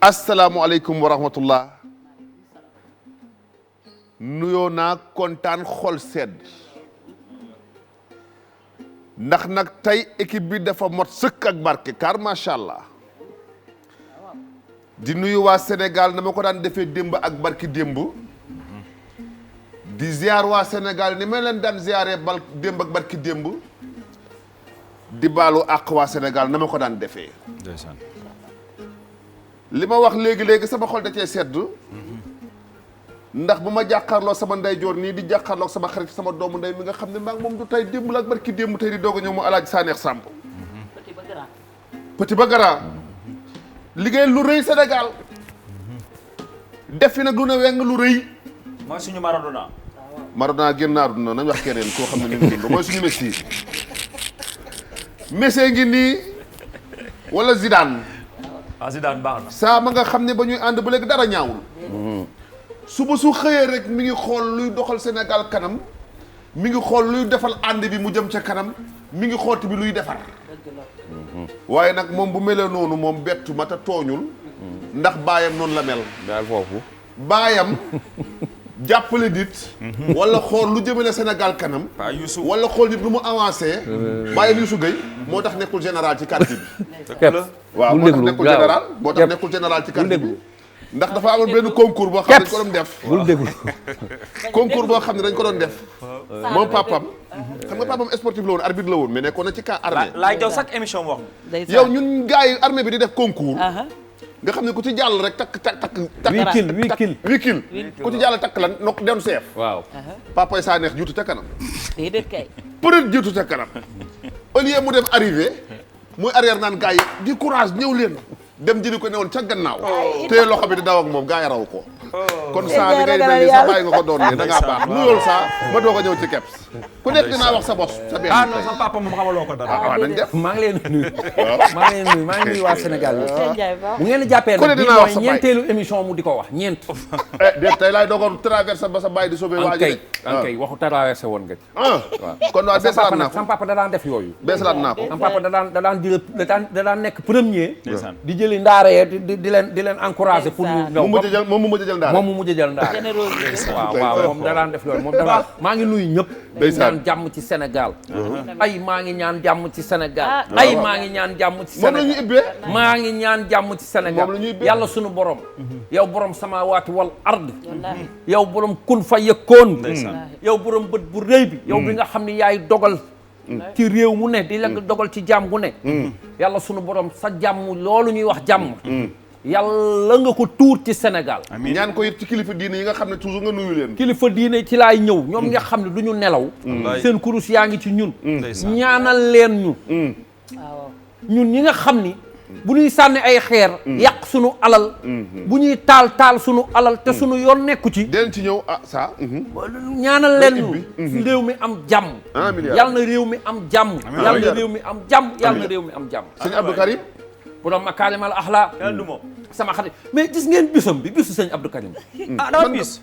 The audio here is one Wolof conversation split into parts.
asalaamualeykum wa rahmatullah nuyoo naa kontaan xol sedd ndax nag tey équipe bi dafa mot sëkk ak barke car macha allah di nuyu waa Sénégal na ma ko daan defee démb ak barki démb di ziar waa Sénégal ni ma leen daan ziaree démb ak barki démb di baalu àq waa Sénégal na ma ko daan defee. li ma wax léegi sama xol da cee sedd ndax bu ma jàkkaarloo sama ndeyjoor nii di jàkkaarloo sama xarit sama doomu ndey mi nga xam ne maa ngi moom du tey démb la ak barki démb tey di doog a ñëw mu Alaaji Saneex Samb petit ba grand liggéey lu rëy Sénégal def fi nag lu ne weng lu rëy mooy suñu Maradona. Maradona génn naa duna nañ wax keneen koo xam ne ni mu dund mooy suñu Messi Messi ngi nii wala Zidane Zidane baax na. saa ma nga xam ne ba ñuy ànd ba léegi dara ñaawul suba su xëyee rek mi ngi xool luy doxal Sénégal kanam mi ngi xool luy defal ànd bi mu jëm ca kanam mi ngi xool bi luy defar waaye nag moom bu melee noonu moom bettu ma te tooñul ndax baayam noonu la mel daal foofu baayam jàppale nit wala xool lu jëmale Sénégal kanam wala xool nit lu mu avancé baayam Youssou Gueye moo tax nekkul général ci quartier bi waaw moo tax nekkul général moo tax nekkul général ci quartier bi ndax dafa amoon benn concours boo xam ne dañ ko doon def bul déglu concours boo xam ne dañ ko doon def moom papam xam nga papam sportif la woon arbitre la woon mais nekkoon na ci camp armée laay jaw chaque émission wax yow ñun gars yi armée bi di def concours nga xam ne ku ci jàll rek takk 8 kil ku ci jàll takk lan nok dem seef waaw papay Saneex jiitu ca kanam déedéet kay peut-être jiitu ca kanam au lieu mu dem arrivé muy arrière naan gars yi di courage ñëw leen dem jëli ko ne woon ca gannaaw téye loxo bi di daw ak moom gaa yi raw ko kon saa li ngay mel ni sa bàyyi nga ko doon ne da ngaa baax nuyool saa ma doog a ñëw ci keps ku nekk dinaa wax sa bos sa benn non sa papa moom xamaloo ko dara. waaw nañ def maa ngi leen di nuyu maa ngi nuyu waa Sénégal bu ngeen jàppee ku ne nag bii dinaa wax sa mooy ñeenteelu émission mu di ko wax ñeent déet tey laay dogoon traversé ba sa bàyyi di sauver waa ji ankay waxu traversé woon nga waaw kon waa beesalaat naa ko sama papa da daan def yooyu beesalaat naa ko sama papa da daan nekk premier di jëli ndaaree di leen encouragé pour ñu mu mujj jël moom mu mujj jël ndaar moom mu mujj jël ndaar waaw moom da daan def loolu moom da daan maa ngi nuyu ñëpp ñaan jàmm ci Sénégal ay maa ngi ñaan jàmm ci Sénégal ay maa ngi ñaan jàmm ci moom la ñuy Sénégal ibbee maa ngi ñaan jàmm ci Sénégal moom la ñuy ibbee yàlla sunu borom yow borom samaawaati wal ard yow borom kun fa yëkkoon yow borom bët bu rëy bi yow bi nga xam ne yaay dogal ci réew mu ne di la dogal ci jàmm gu ne yàlla sunu borom sa jàmm loolu ñuy wax jàmm yàlla nga ko tuur ci Sénégal ñaan ko it ci kilifa diine yi nga xam ne toujours nga nuyu leen kilifa diine ci laay ñëw ñoom nga xam ne du ñu nelaw seen kurus yaa ngi ci ñun ñaanal leen ñu ñun ñi nga xam ni bu ñuy sànni ay xeer yàq sunu alal bu ñuy taal sunu alal te sunu yoon nekku ci den ci ñëw ça ñaanal leen ñu réew mi am jàmm yàlla na réew mi am jàmm yàlla na réew mi am jàmm yàlla na réew mi am jàmm sëñ Abdou Karim bu doon makaarimal axlaa sama xarit mais gis ngeen bisam bi bisu sëñ Abdou Karim dafa bis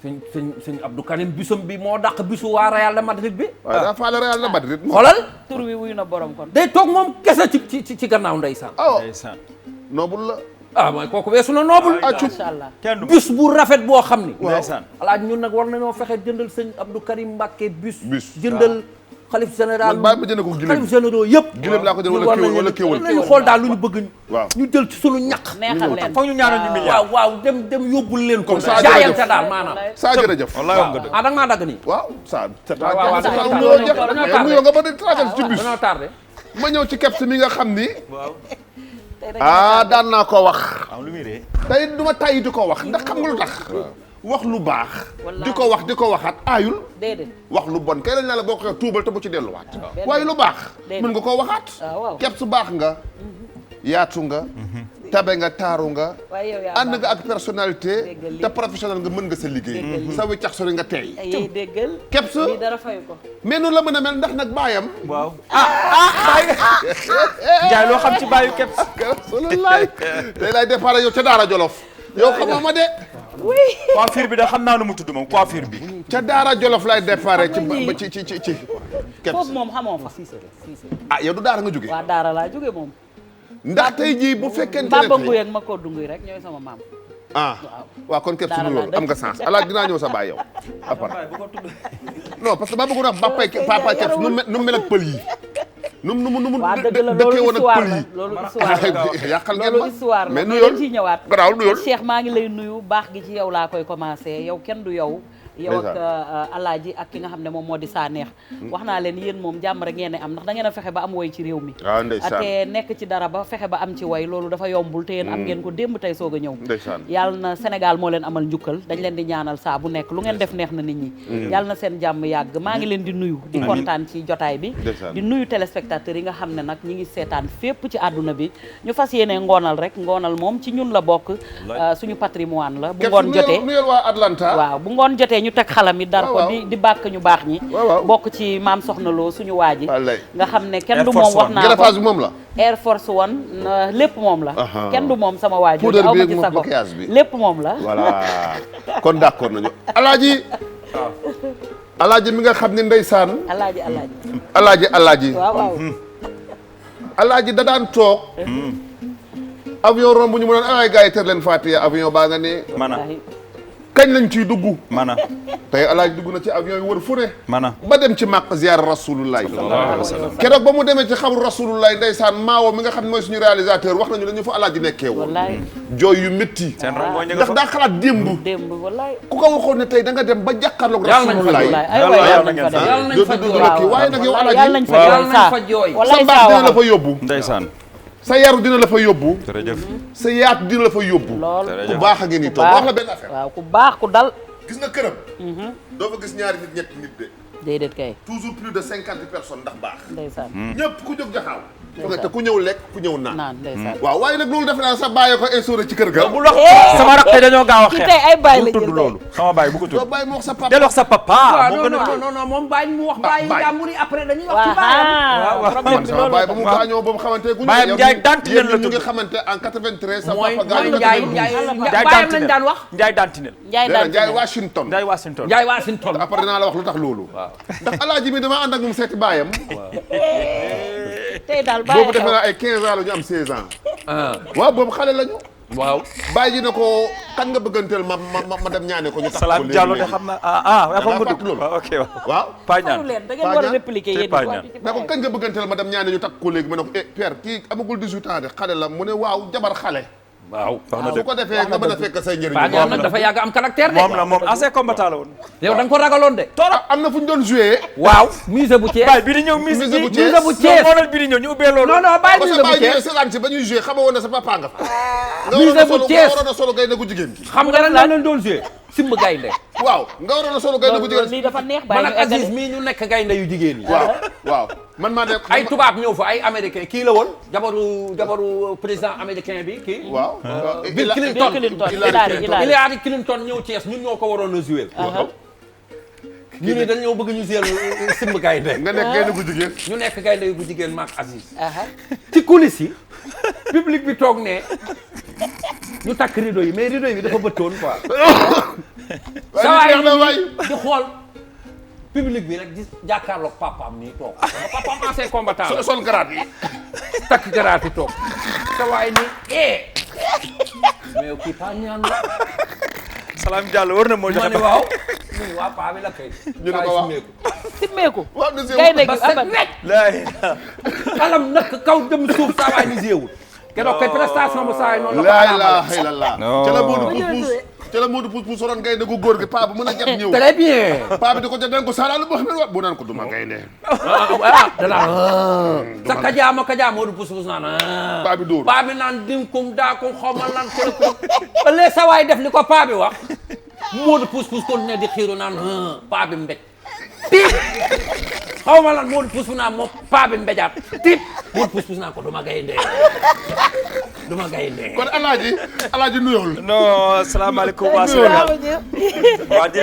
sëñ Abdou Karim bisam bi moo dàq bisu waa Real de Madrid bi waaye daa faale Real de Madrid xoolal tur wi wuyu na borom kon day toog moom kese ci gannaaw ndeysaan noobul la mooy kooku weesu na noobul macha allah bis bu rafet boo xam ni ndeysaan alaaj ñun nag war nañoo fexe jëndal sëñ Abdou Karim Mbacké bus jëndal xalif général bàyyi ma jënd ko gileem xalif généraux yëpp gileem laa ko jël wala kéwal nañu xool daal lu ñu bëgg waaw ñu jël ci sunu ñaq neexal leen foog ñu ñaanal ñu milliard waaw dem yóbbul leen ko Saa jaayante daal maanaam saa jërëjëf wallaay wax nga dëgg da nga maa dagg nii waaw saa dañoo nuyoo nga ba di traversé ci bus dañoo tardé ma ñëw ci keps mi nga xam ni waaw daan naa ko wax am lu muy ree tey du ma tàyyi di ko wax ndax xam nga lu tax wax lu baax di ko wax di ko waxaat aayul déedéet wax lu bon kay lañ naa la boo ko tuubal te bu ci delluwaat waaye lu baax mën nga koo waxaat keps baax nga yaatu nga tabe nga taaru nga ànd nga ak personnalité te professionnel nga mën nga sa liggéey sa wi cax sori nga teey déggal keps dara fayu ko mais noonu la mën a mel ndax nag baayam waaw Ndiaye loo xam ci bàyyu keps rasulullaay tey laay départ yow ca Daara Jolof yow xamoo ma de coiffure bi da xam naa nu mu tudd moom coiffure bi ca Daara Jolof laay départ ci foofu moom xamoo fa ah yow du Daara nga jóge waa daara laa jóge moom ndax tey jii bu fekkente ne Baba tey Nguy ak ma ko dunguy rek ñooy sama maam. ah waaw kon képp suñu loolu am nga sens alaaj dinaa ñëw sa baay yow après non parce que maa bëgg wax papa képp nu mel ak pël yi nu mu waa dëgg la dëkkee woon ak pël yi loolu histoire la yàqal ngeen loolu ma histoire la mais mais nuyool dañ ciy ñëwaat garaawul nuyool Cheikh maa ngi lay nuyu baax gi ci yow laa koy commencé yow kenn du yow ak alaaji ak ki nga xam ne moom moo di saa neex wax naa leen yéen moom jàmm rek ngeen am ndax da ngeen a fexe ba am woy ci réew mi te nekk ci dara ba fexe ba am ci woy loolu dafa yombul te yéen am ngeen ko démb tey soog a ñëw yàlla na Sénégal moo leen amal njukkal dañ leen di ñaanal saa bu nekk lu ngeen def neex na nit ñi yàlla na seen jàmm yàgg maa ngi leen di nuyu di kontaan ci jotaay bi di nuyu téléspectateurs yi nga xam ne nag ñi ngi seetaan fépp ci àdduna bi ñu fas yéene ngoonal rek ngoonal moom ci ñun la bokk suñu patrimoine la bu ngoon jotee nuyul waa Atlanta waaw bu ngoon jotee ñu teg xalam yi dar ko di bàkk ñu baax ñi bokk ci maam Soxna Lo suñu waa ji nga xam ne kenn du moom wax naa ko moom la Air Force One lépp moom la kenn du moom sama waa ji aw ma ci sago lépp moom la voilà kon d'accord nañu alaaji mi nga xam ne ndeysaan alaaji waaw alaaji da daan toog avion romb ñu mu naan ay gars yi tër leen Fatiha avion baa nga ne kañ lañ ciy dugg tey alaaji dugg na ci avion yi wër fu ne ba dem ci màq ziyaar rasulullahi keroog ba mu demee ci xabru rasulullahi ndeysaan maawo mi nga xam ne mooy suñu réalisateur wax nañu dañu fa alaaji nekkee woon jooy yu métti ndax daa xalaat démb wallaay ku ko waxoon ne tey da nga dem ba jàkkaarloog rasulullahi waaye nag yow alaaji sa mbaax dina la fa yóbbu ndeysaan sa yaru dina la fa yóbbu jërëjëf sa yaatu dina la fa yóbbu ku baax a ngi nii toog wax la benn affaire waaw ku baax ku dal gis nga këram doo fa gis ñaari nit ñetti nit de déedéet kay toujours plus de 50 personnes ndax baax ndeysaan ñëpp ku jóg jaxaaw te ku ñëw lekk ku ñëw naan ndeysaan waaw waaye nag loolu defe naa sa bàyyi ko instauré ci kër ga bu lox sama rakk dañoo gaaw a xeex tey ay bàyyi la tudd loolu sama bàyyi bu ko tudd doo bàyyi mu wax sa papa del wax sa papa non moom bàyyi mu wax bàyyi jàmbur yi après dañuy wax ci bàyyam problème bi sama loolu bàyyi ba mu gaañoo ba mu xamante gu bàyyam Njaay Dantinel la ñu ngi tudd xamante en 93 sa mooy papa gaañu bàyyam lañ daan wax Njaay Dantinel Njaay Washington Njaay Washington Njaay Washington après dinaa la wax lu tax loolu ndax alaaji mi dama ànd ak moom seeti baayam tey daal boobu defe naa ay 15 ans la ñu am 16 ans waaw boobu xale lañu waaw bàyyi ji na ko kan nga bëgganteel ma dem ñaane ko ñu tax Salam Diallo de xam na dafa ma dugg loolu ok waaw xaru leen da ngeen war a répliquer yéen ne ko kañ nga bëgganteel ma dem ñaane ñu takk ko léegi ma ne ko Pierre kii amagul 18 ans de xale la mu ne waaw jabar xale waaw bu ko defee nga mën a fekk say njëriñ Paa nag dafa yàgg am caractère de moom la moom ancien combattant la woon yow da nga ko ragaloon de am na fu ñu doon joué waaw musée bu Thiès baay bi di ñëw musée bu musée bu Thiès moonal bi di ñëw ñu ubbee loolu non non bàyyi parce musée que bu bàyyi Thiès seetaan si ba ñuy joué xama woon na sa papa nga fa musée bu Thiès nga waroon a solo gaynde gu jigéen gi xam nga lan la leen doon joué simb gaynde waaw nga waroon a solo gaynde gu jigéen lii dafa neex man bàyyi ak Aziz mii ñu nekk gaynde yu jigéen yi waaw man maa nekk ay tubaab ñëw fa ay américain kii la woon jabaru président américain bi kii waaw Bill Clinton Hillary Clinton ñëw Thiès ñun ñoo ko waroon a joué ñu ne dañoo bëgg ñu joué simb gaynde nga nekk gaynde gu jigéen ñu nekk gaynde gu jigéen maak Aziz ci coulisses yi public bi toog ne ñu takk rideau yi mais rideau yi dafa bëttoon quoi waay di xool public bi rek di jàkkaarloog papaam nii toog papaam ancien combattant sol garaat yi takk garaat yi toog sa waay ni mais yow kii paa ñaan la Salam Diallo war na moo joxe ma ne waaw mu ne waa paa bi la kay ñu ne ko waaw simmeeku waaw de gaynde gi ba set aban wecc laay xalam nag kaw dem suuf saa waay ni jéewul keroog kay prestation bu saa yi noonu laa ilaaha illallah ca la Modou Pousse ca la Modou Pousse soroon gaynde gu góor gi paa bu mën a jàpp ñëw très bien paa bi di ko jot den ko salaalu boo xam ne wa bu naan ko duma gaynde danaa sa kajaama Modou Pousse naan paa bi dóor paa bi naan dinkum daakum xawma lan ko ba lee sa waay def li ko paa bi wax Modou Pousse kon ne di xiiru naan paa bi mbéj tiip xaw ma lan Modou Pousse naan moom paa bi mbéjaat tiip Modou Pousse naan ko duma gaynde kon alaaji nuyool non asalaamaaleykum waa Sénégal waaw di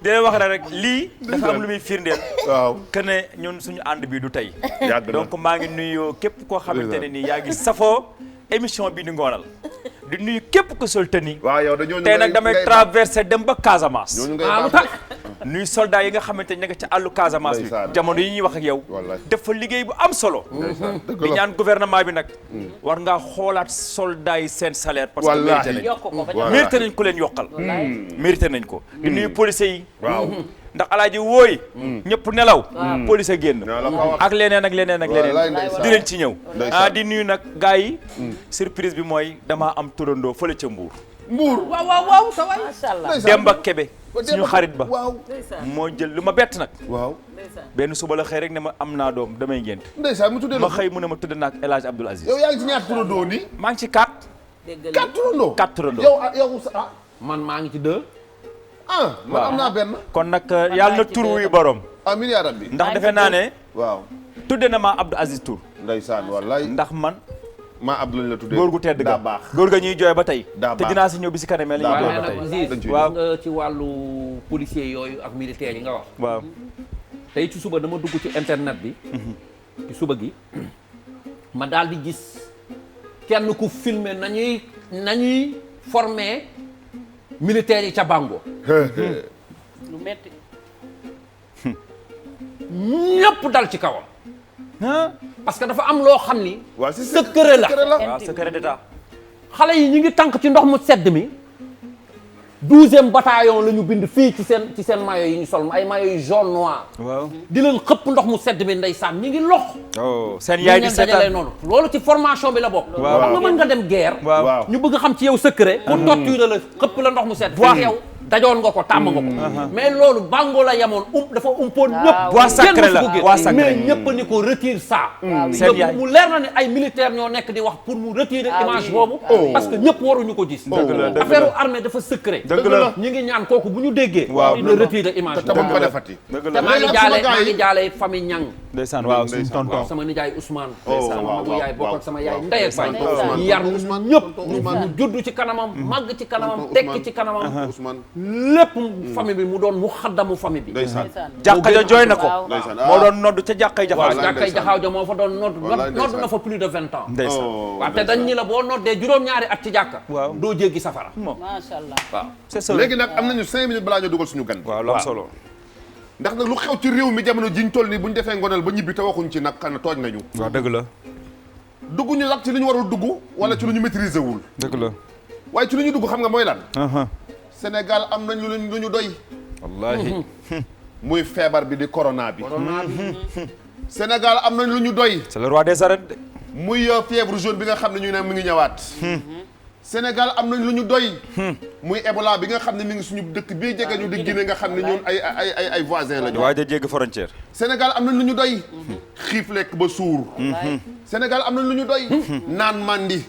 leen wax rek lii dafa am lu muy firndeel waaw que ne ñun suñu ànd bi du tey donc maa ngi nuyu képp koo xamante ne nii yaa ngi safoo émission bi di ngoonal di nuyu képp ko sol tani waaw yow dañoo tey nag damay traversé dem ba Casamance lu tax nuyu soldats yi nga xamante ne nga ca àllu Casamance bi jamono yi ñuy wax ak yow def fa liggéey bu am solo di ñaan gouvernement bi nag war ngaa xoolaat soldats yi seen salaire parce que mérité nañ ko leen yokkal mérité nañ ko di nuyu policiers yi ndax alaaji wooy ñëpp nelaw police génn ak leneen ak leneen ak leneen di leen ci ñëw di nuyu nag gars yi surprise bi mooy damaa am turandoo fële ca Mbuur waaw sa waay macha allah Demba Kebe suñu xarit ba moo jël lu ma bett nag benn suba la xëy rek ne ma am naa doom damay ngént ndeysaan mu tuddee ma xëy mu ne ma tudd naak El Hadj Abdoul Aziz yow yaa ngi ci ñaata turandoo nii maa ngi ci 4 turandoo 4 turandoo yow man maa ngi ci 2 man am naa benn kon nag yàlla na tur wi borom amiin yaa rabbi ndax defe naa ne waaw tudde na ma Abdou Aziz Tour ndeysaan wallaay ndax man maa Abdou lañ la tuddee góor gu tedd ga baax góor ga ñuy jooy ba tey te dinaa si ñëw bi si kanam la ñuy jooy ba tey waaw nga ci wàllu policier yooyu ak militaires yi nga wax waaw tey ci suba dama dugg ci internet bi ci suba gi ma daal di gis kenn ku filmer nañuy former militaires yi ca Bango lu metti ñëpp dal ci kawam parce que dafa am loo xam ni secret la waaw secret d'état xale yi ñi ngi tànk ci ndox mu sedd mi 12e bataillon la ñu bind fii ci seen maillot yi ñu sol ay maillot yu jaune noir waaw di leen xëpp ndox mu sedd mi ndeysaan ñi ngi lox seen yaay di seetaan noonu loolu ci formation bi la bokk xam nga mën nga dem guerre ñu bëgg xam ci yow secret pour torturer la xëpp la ndox mu sedd fekk yow dajoon nga ko tàmm nga ko mais loolu Bango la yamoon dafa umpoon ñëpp bois sacré la bois sacré mais ñëpp ni ko retire ça seen yaay mu leer na ne ay militaires ñoo nekk di wax pour mu retirer image boobu parce que ñëpp waruñu ko gis affaire armée dafa secret dëgg la ñi ngi ñaan kooku bu ñu déggee dina retirer image te ko defati te maa ngi jaale famille Ñang ndeysaan waaw suñu tonton sama nijaay Ousmane sama magu yaay bokk ak sama yaay ndey ak baay yar ñu ñëpp ñu juddu ci kanamam màgg ci kanamam tekki ci kanamam lépp famille bi mu doon mu xaddamu famille bi jàkka ja jooy na ko moo doon nodd ca jàkkay jaxaaw jàkkay jaxaaw ja moo fa doon nodd na fa plus de 20 ans ndeysaan waaw te dañ ñi la boo noddee juróom-ñaari at ci jàkka doo jéggi safara macha allah waaw c'est ça léegi nag am nañu 5 minutes balaa ñu dugal suñu gan waaw lu am solo ndax nag lu xew ci réew mi jamono jiñ toll nii bu ñu defee ngonal ba ñibbi te waxuñ ci nag xanaa tooñ nañu waaw dëgg la dugg ñu nag ci li ñu warul dugg wala ci lu ñu maîtriser wul dëgg la waaye ci lu ñu dugg xam nga mooy lan Sénégal am nañ lu ñu doy wallaahi muy feebar bi di corona bi Sénégal am nañ lu ñu doy c'est le roi des arènes de muy fièvre jaune bi nga xam ne ñu ne mu ngi ñëwaat Sénégal am nañ lu ñu doy muy Ebola bi nga xam ne mi ngi suñu dëkk bii jege ñu di Guinée nga xam ne ñun ay voisins la ñu waaj a jéggi frontière Sénégal am nañ lu ñu doy xiif lekk ba suur Sénégal am nañ lu ñu doy naan mandi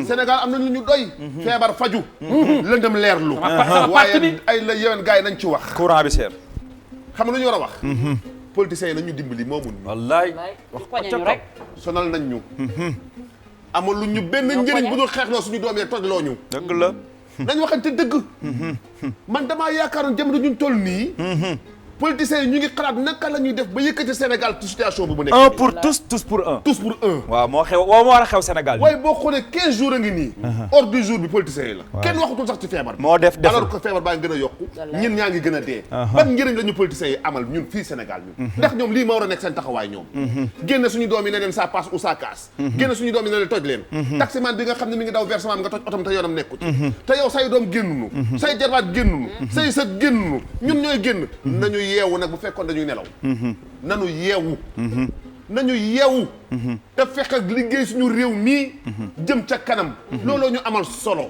Sénégal am nañ lu ñu doy feebar faju lëndëm leerlu waaye ay la yewen gars yi nañ ci wax courant bi seer xam nga lu ñu war a wax politiciens yi nañu dimbali moomun ñu wallaay wax ko rek sonal nañ ñu amul lu ñu benn njëriñ bu dul xeexloo suñu doom yi tojloo ñu dëgg la nañ waxante dëgg man damaa yaakaaroon jamono ñu toll nii politiciens yi ñu ngi xalaat naka la ñuy def ba yëkkati Sénégal ci situation bu mu nekk un pour tous tous pour un tous pour un waaw moo xew moo war a xew Sénégal waaye boo xoolee 15 jours a ngi nii ordre du jour bi politiciens yi la kenn waxatul sax ci feebar moo def alors que feebar baa ngi gën a yokku ñin ñaa ngi gën a dee ban njëriñ la ñu politiciens yi amal ñun fii Sénégal ñun ndax ñoom lii ma war a nekk seen taxawaay ñoom génne suñu doom yi ne leen ça passe ou ça casse génne suñu doom yi ne leen toj leen taximan bi nga xam ne mi ngi daw versement nga toj otom te yoonam nekku ci te yow say doom génnunu say jarbaat génnunu say sët génnunu ñun ñooy génn nañu yeewu nag bu fekkoon dañuy nelaw nañu yeewu te fekk ak liggéey suñu réew mii jëm ca kanam looloo ñu amal solo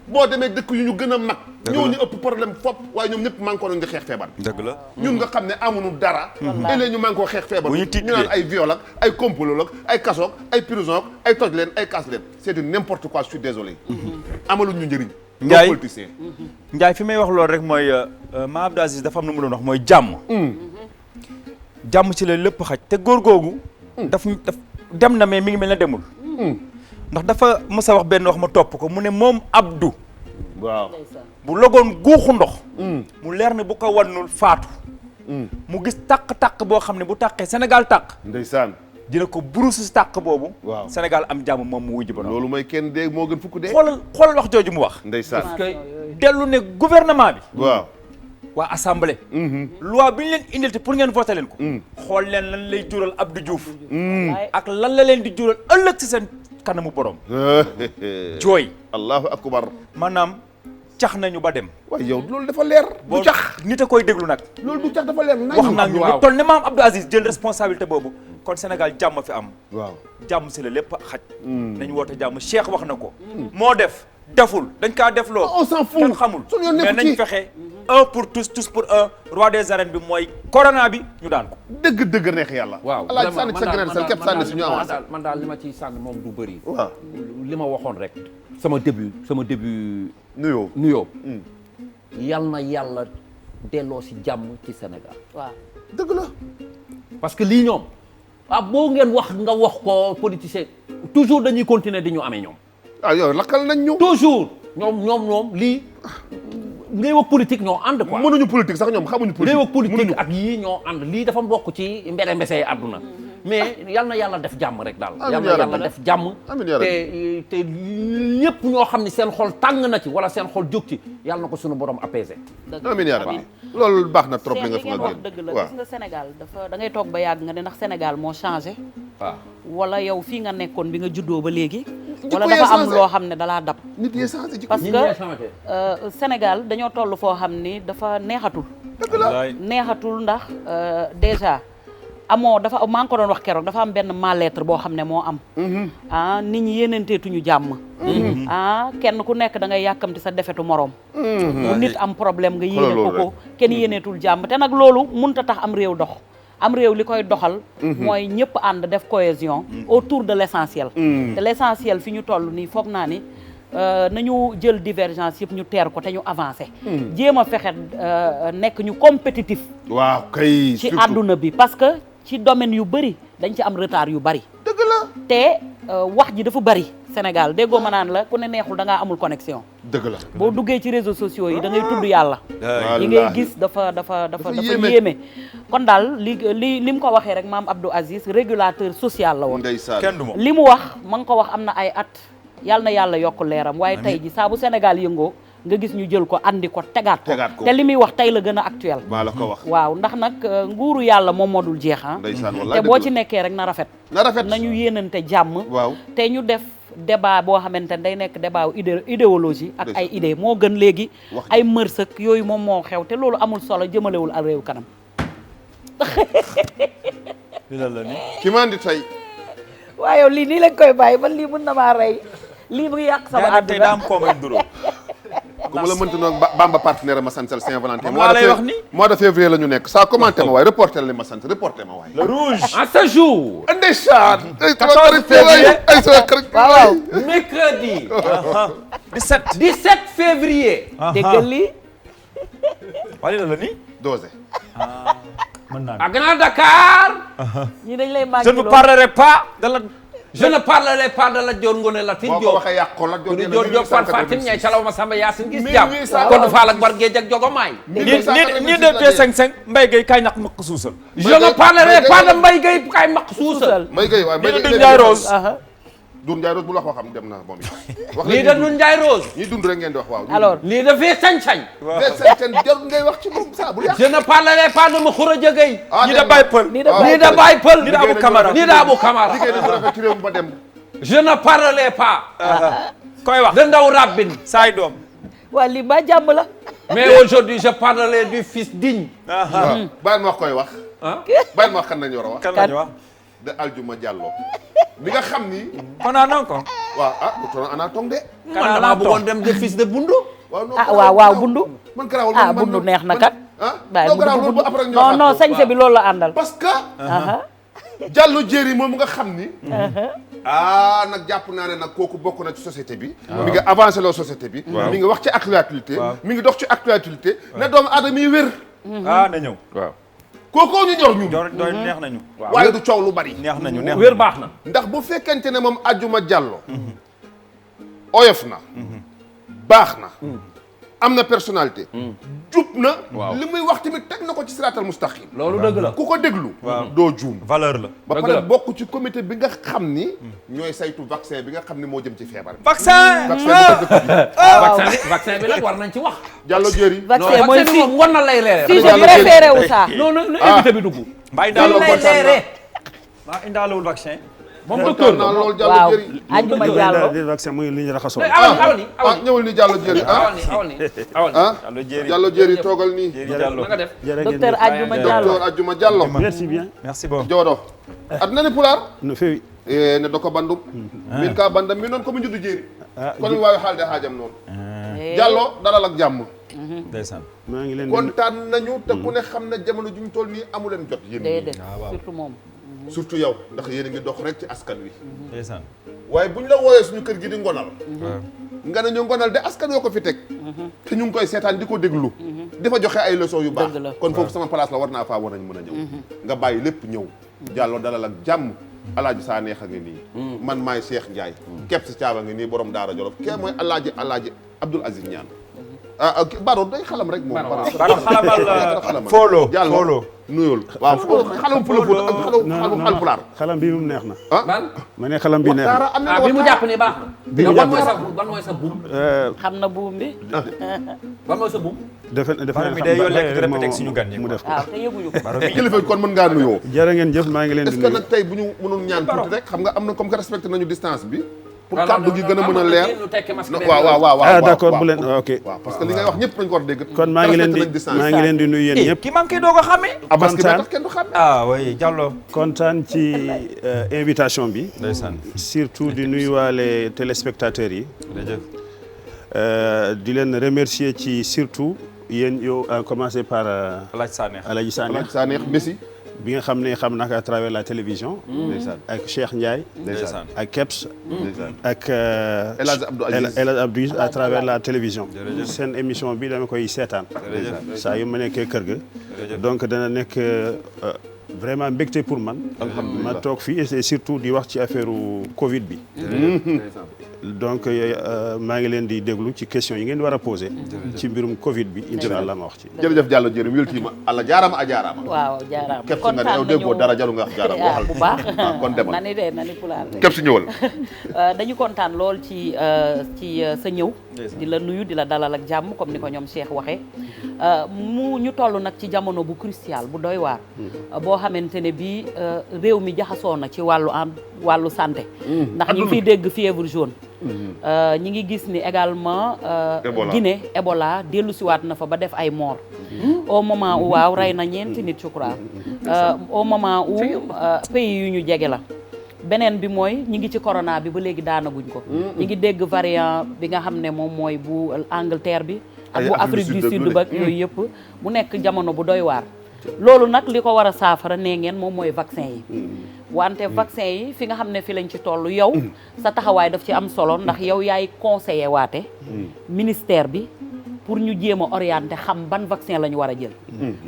boo demee dëkk yu ñu gën a mag ñoo ñu ëpp problème fopp waaye ñoom ñëpp manqué nañ di xeex feebar dëgg la ñun nga xam ne amuñu dara léeg-léeg ñu manqué xeex feebar ñu naan ay viol ak ay complot ak ay kaso ak ay prison ak ay toj leen ay kaas leen c'est du n'importe quoi je suis désolé amaluñ ñu njëriñ Ndiaye politicien Ndiaye fi may wax loolu rek mooy Ma Abdou Aziz dafa am lu mu doon wax mooy jàmm jàmm ci la lépp xaj te góor googu daf dem na mais mi ngi mel ne demul ndax dafa mës a wax benn wax ma topp ko mu ne moom Abdou waaw bu logoon guuxu ndox mu leer ne bu ko wannul faatu mu gis tàq-tàq boo xam ne bu tàqee Sénégal tàq ndeysaan dina ko brousse si tàq boobu waaw Sénégal am jàmm moom mu wujj ba loolu mooy kenn dee moo gën fukk dee xoolal wax jooju mu wax ndeysaan parce que dellu ne gouvernement bi waaw waa assemblée. loi bi ñu leen indil te pour ngeen voté leen ko. xool leen lan lay jural Abdou Diouf. ak lan la leen di jural ëllëg ci seen kanamu borom. jooy. allahu akbar. maanaam cax nañu ba dem. waaye yow loolu dafa leer. du cax nit a koy déglu nag. loolu du cax dafa leer nañ. wax naa ñu lu toll ne maam Abdou Aziz jël responsabilité boobu. kon Sénégal jàmm fi am. waaw jàmm si la lépp xaj. nañu woote jàmm Cheikh wax na ko. moo def deful dañ kaa def loo. on s'en fout kenn xamul suñu yoon mais nekku nañ ci. fexe un pour tous pour un roi des arènes bi mooy corona bi ñu daan ko. dëgg neex yàlla. waaw alaaj sànni sa graine sel képp sànni si ñu avancé. man daal li ma ciy sànni moom du bëri. waaw li ma waxoon rek. sama début. nuyoo. yal na yàlla delloo si jàmm ci Sénégal. waaw dëgg la. parce que lii ñoom boo ngeen wax nga wax ko politicien toujours dañuy continuer di ñu amee ñoom. yow lakkal nañ ñu. toujours ñoom lii réew ak politique ñoo ànd quoi. mënuñu politique sax ñoom xamuñu politique. réew ak politique ak yii ñoo ànd lii dafa bokk ci mbese àdduna. mais yal na yàlla def jàmm rek daal. yal na yàlla def jàmm. te ñëpp ñoo xam ne seen xol tàng na ci wala seen xol jóg ci yàlla na ko suñu borom apaisé. amiin yaa rabbi loolu baax na trop li nga fi nga wax dëgg la gis nga Sénégal da ngay toog ba yàgg nga ne ndax Sénégal moo changé. waaw wala yow fii nga nekkoon bi nga juddoo ba léegi. wala dafa am loo xam ne dalaa dab. nit yi changé parce que Sénégal dañoo toll foo xam ni dafa neexatul. dëgg la neexatul ndax déjà maa ngi ko doon wax keroog dafa am benn mal-être boo xam ne moo am. nit ñi yéenanteetuñu jàmm. kenn ku nekk da ngay yàkkamti sa defetu moroom. bu nit am problème nga yéene ko kenn yéeneetul jàmm te nag loolu mënut a tax am réew dox. am réew li koy doxal. mooy ñëpp ànd def cohésion. autour de l'essentiel. te l'essentiel fi ñu toll nii foog naa ni. nañu jël divergence yëpp ñu teer ko te ñu avancé. jéem a fexe nekk ñu compétitif. waaw kay ci àdduna bi parce que ci domaine yu bëri dañ ci am retard yu bëri. dëgg la te wax ji dafa bëri Sénégal déggoo ma naan la ku ne neexul da ngaa amul connexion. dëgg la boo duggee ci réseaux sociaux yi da ngay tudd yàlla. yi ngay gis dafa yéeme. kon daal li mu ko waxee rek maam Abdou Aziz régulateur social la woon. kenn du li mu wax ma nga ko wax am na ay at. yàlla na yàlla yokk leeram waaye tey ji saa bu Sénégal yëngoo nga gis ñu jël ko andi ko tegaat ko te li muy wax tey la gën a actuel maa la ko wax waaw ndax nag nguuru yàlla moom moo dul jeex te boo ci nekkee rek na rafet nañu yéenante jàmm waaw te ñu def débat boo xamante ne day nekk débat wu idéologie ak ay idée moo gën léegi ay mërsëk yooyu moom moo xew te loolu amul solo jëmalewul al réew kanam ki maan di tey waaye lii nii lañ koy bàyyi man lii mën na maa rey lii mu ngi yàq sama àdduna tey daa am koo may duro ku ma la mënta noonu Bamba partenaire ma sant Saint-Valentin mois de février la ñu nekk saa commenté ma waay reporter la ma sant reporter ma waay le rouge à ce jour ndeysaan 14 février ay sama xarit waaw mercredi 17 février déggal lii wali la ni dosé mën naa à Grand Dakar ñi dañ lay màgg je ne parlerai pas de la je ne parlerai pas de la Dior Ngoné Latyr boo ko waxee yàq ko la Dior Diop Fatim ñay Salaw Masamba Yacine gis jàmm kon Fall ak Bargué ak Jogomaay ni de P55 Mbaye Gueye kaay ñaq maq suusal je ne parlerai pas de Mbaye Gueye kaay maq suusal Mbaye Gueye waaye ni de Doudou Ndiaye Rose Doudou Ndiaye Rose bu la wax waxam dem na moom wax lii de Doudou Ndiaye Rose ñi dund rek ngeen di wax waaw alors lii de fee sañ-sañ V55 jarul ngay wax ci moom saa bu yàq je ne parlerai pas de Makhoura Diagueye ni de Baye Peul ni de Baye Peul ni de Abou Camara ni de Abou Camara liggéey dañu rafet ci réew mi ba dem je ne parlerai pas koy wax de Ndaw Rabine saay doom waa lii ba jàmm la mais aujourd'hui je parlerai du fils digne bàyyi ma wax koy wax bàyyi ma wax kan nañu war a wax kan lañu wax de Aljuma Diallo bi nga xam ni konaa non ko waaw bu toon ana tong de man damaa bëggoon dem de fils de Bundu waaw bundu man garaawul bundu neex na kat non garaawul loolu après non sañse bi loolu la àndal parce que Diallo Jéeri moom nga xam ni nag jàpp naa ne nag kooku bokk na ci société bi mi ngi avancé loo société bi mi ngi wax ci actualité mi ngi dox ci actualité ne doomu aadama yi wér na ñëw waaw kookoo ñu ñor ñun doy neex nañu waaye du coow lu bari neex nañu wér baax na ndax bu fekkente ne moom Aljuma Diallo oyof na baax na am na personnalité. jub na. li muy wax tamit teg na ko ci siraatal mustaqim. loolu dëgg la ku ko déglu. doo juum. valeur la. ba pare bokk ci comité bi nga xam ni. ñooy saytu vaccin bi nga xam ni moo jëm ci feebar bi. vaccin vaccin bi nag war nañ ci wax. Diallo Diéry. vaccin mooy fii moom war na lay leere. fii bi référé wu saa. non non invité bi dugg. mbaa indaalewul vaccin. moom docteur naa loolu Diallo waaw Diéry. ajjuma Diallo vaccin muy li ñu raxasoo. ñëwal ni Diallo Diéry Diallo Diéry toogal nii. Diallo nga def docteur ajjuma Diallo docteur Adjuma Diallo. merci bien. merci beaucoup. jooɗo adnani pular no feewi. ne doko bandum min ka bandam min noon komi juddu jeeri kono mi wawi haalde haajam noon Diallo dalal ak jàmm. ndeysaan. maa ngi leen di kontaan nañu te ku ne xam ne jamono juñ toll nii amu leen jot yéen déedéet surtout moom surtout yow ndax yéen a ngi dox rek ci askan wi ndeysaan. waaye buñ la wooyee suñu kër gi di ngonal nga ne ñu ngonal de askan yoo ko fi teg te ñu ngi koy seetaan di ko déglu di fa joxe ay leçons yu baax Dëgg la. kon foofu sama place la war naa faa war nañ mën a ñëw nga bàyyi lépp ñëw Diallo dalal ak jàmm alaaji saa neex a ngi nii man maay Cheikh Ndiaye kepp si caaba ngi nii borom daara Jolof kee mooy alaaji Abdoul Aziz Niane Baro day xalam rek moom Baro xalamal Folo Diallo nuyul waaw xalam fu la fóot ak xalam alpulaar xalam bi moom neex na. ah ma ne xalam bi neex na. am na bi mu jàpp ni baax bi mu ban jàpp mooy sa buum xam na buum bi ban mooy sa buum defe Baro mi day yoo lekk di répété suñu gan yi mu def ko. waaw te yëguñu ko Baro mi kilifa kon mën ngaa nuyoo jërë ngeen jëf maa ngi leen di est-ce que nuyu. nag tey bu ñu mënoon ñaan tuuti rek xam nga am na comme que respecté nañu distance bi pour kàddu gi gën a mën a leer waaw ah d'accord bu leen ok. waaw parce que li ngay wax ñëpp nañ ko war a dégg kon maa ngi leen di nuyu yéen ñëpp. ki maa ngi koy doog a xamee. parce que kontaan tax kenn du xam oui Diallo. kontaan ci invitation bi. ndeysaan. surtout di nuyuwaale téléspectateurs yi. jërëjëf. di leen remercier ci surtout yéen yow à commencer par. Alaaji Sanex. Alaaji Sanex saa neex Messi bi nga xam ne xam naa ko à travers la télévision. ak Cheikh Ndiaye. ndeysaan. ak Keps. ak El Hadj Abdou Aziz El Hadj Abdou Aziz à travers la télévision. Jërëjëf. seen émission bi dama koy seetaan. jërëjëf. saa yu ma nekkee kër ga. jërëjëf. donc dana nekk vraiment mbégte pour man. ma toog fii et surtout di wax ci affaire Covid bi. donc maa ngi leen di déglu ci question yi ngeen war a posé. ci mbirum Covid bi incha allah ma wax ci. jërëjëf Diallo Diéry weltima Allah jaarama a jaarama waaw jaaraama képp si nga ne yow déggoo dara jalu nga wax jaarama waxal bu baax kon demal nani pulaar rek képp si ñëwal dañu kontaan lool ci sa ñëw di la nuyu di la dalal ak jàmm comme ni ko ñoom Cheikh waxee ñu toll nag ci jamono bu crucial bu doy waar boo xamante ne bii réew mi jaxasoo na ci wàllu santé ndax ñu ngi fiy dégg fièvre jaune ñi ngi gis ni également Guinée Ebola dellu siwaat na fa ba def ay mort au moment où waaw rey na ñeenti nit je crois au moment où pays yu ñu jege la beneen bi mooy ñi ngi ci corona bi ba léegi daanaguñ ko ñi ngi dégg variant bi nga xam ne moom mooy bu Angleterre bi ak bu Afrique du Sud ba yooyu yëpp mu nekk jamono bu doy waar loolu nag li ko war a saafara nee ngeen moom mooy vaccin yi wante vaccin yi fi nga xam ne fi lañ ci toll yow sa taxawaay daf ci am solo ndax yow yaay conseiller waate ministère bi pour ñu jéem a orienté xam ban vaccin la ñu war a jël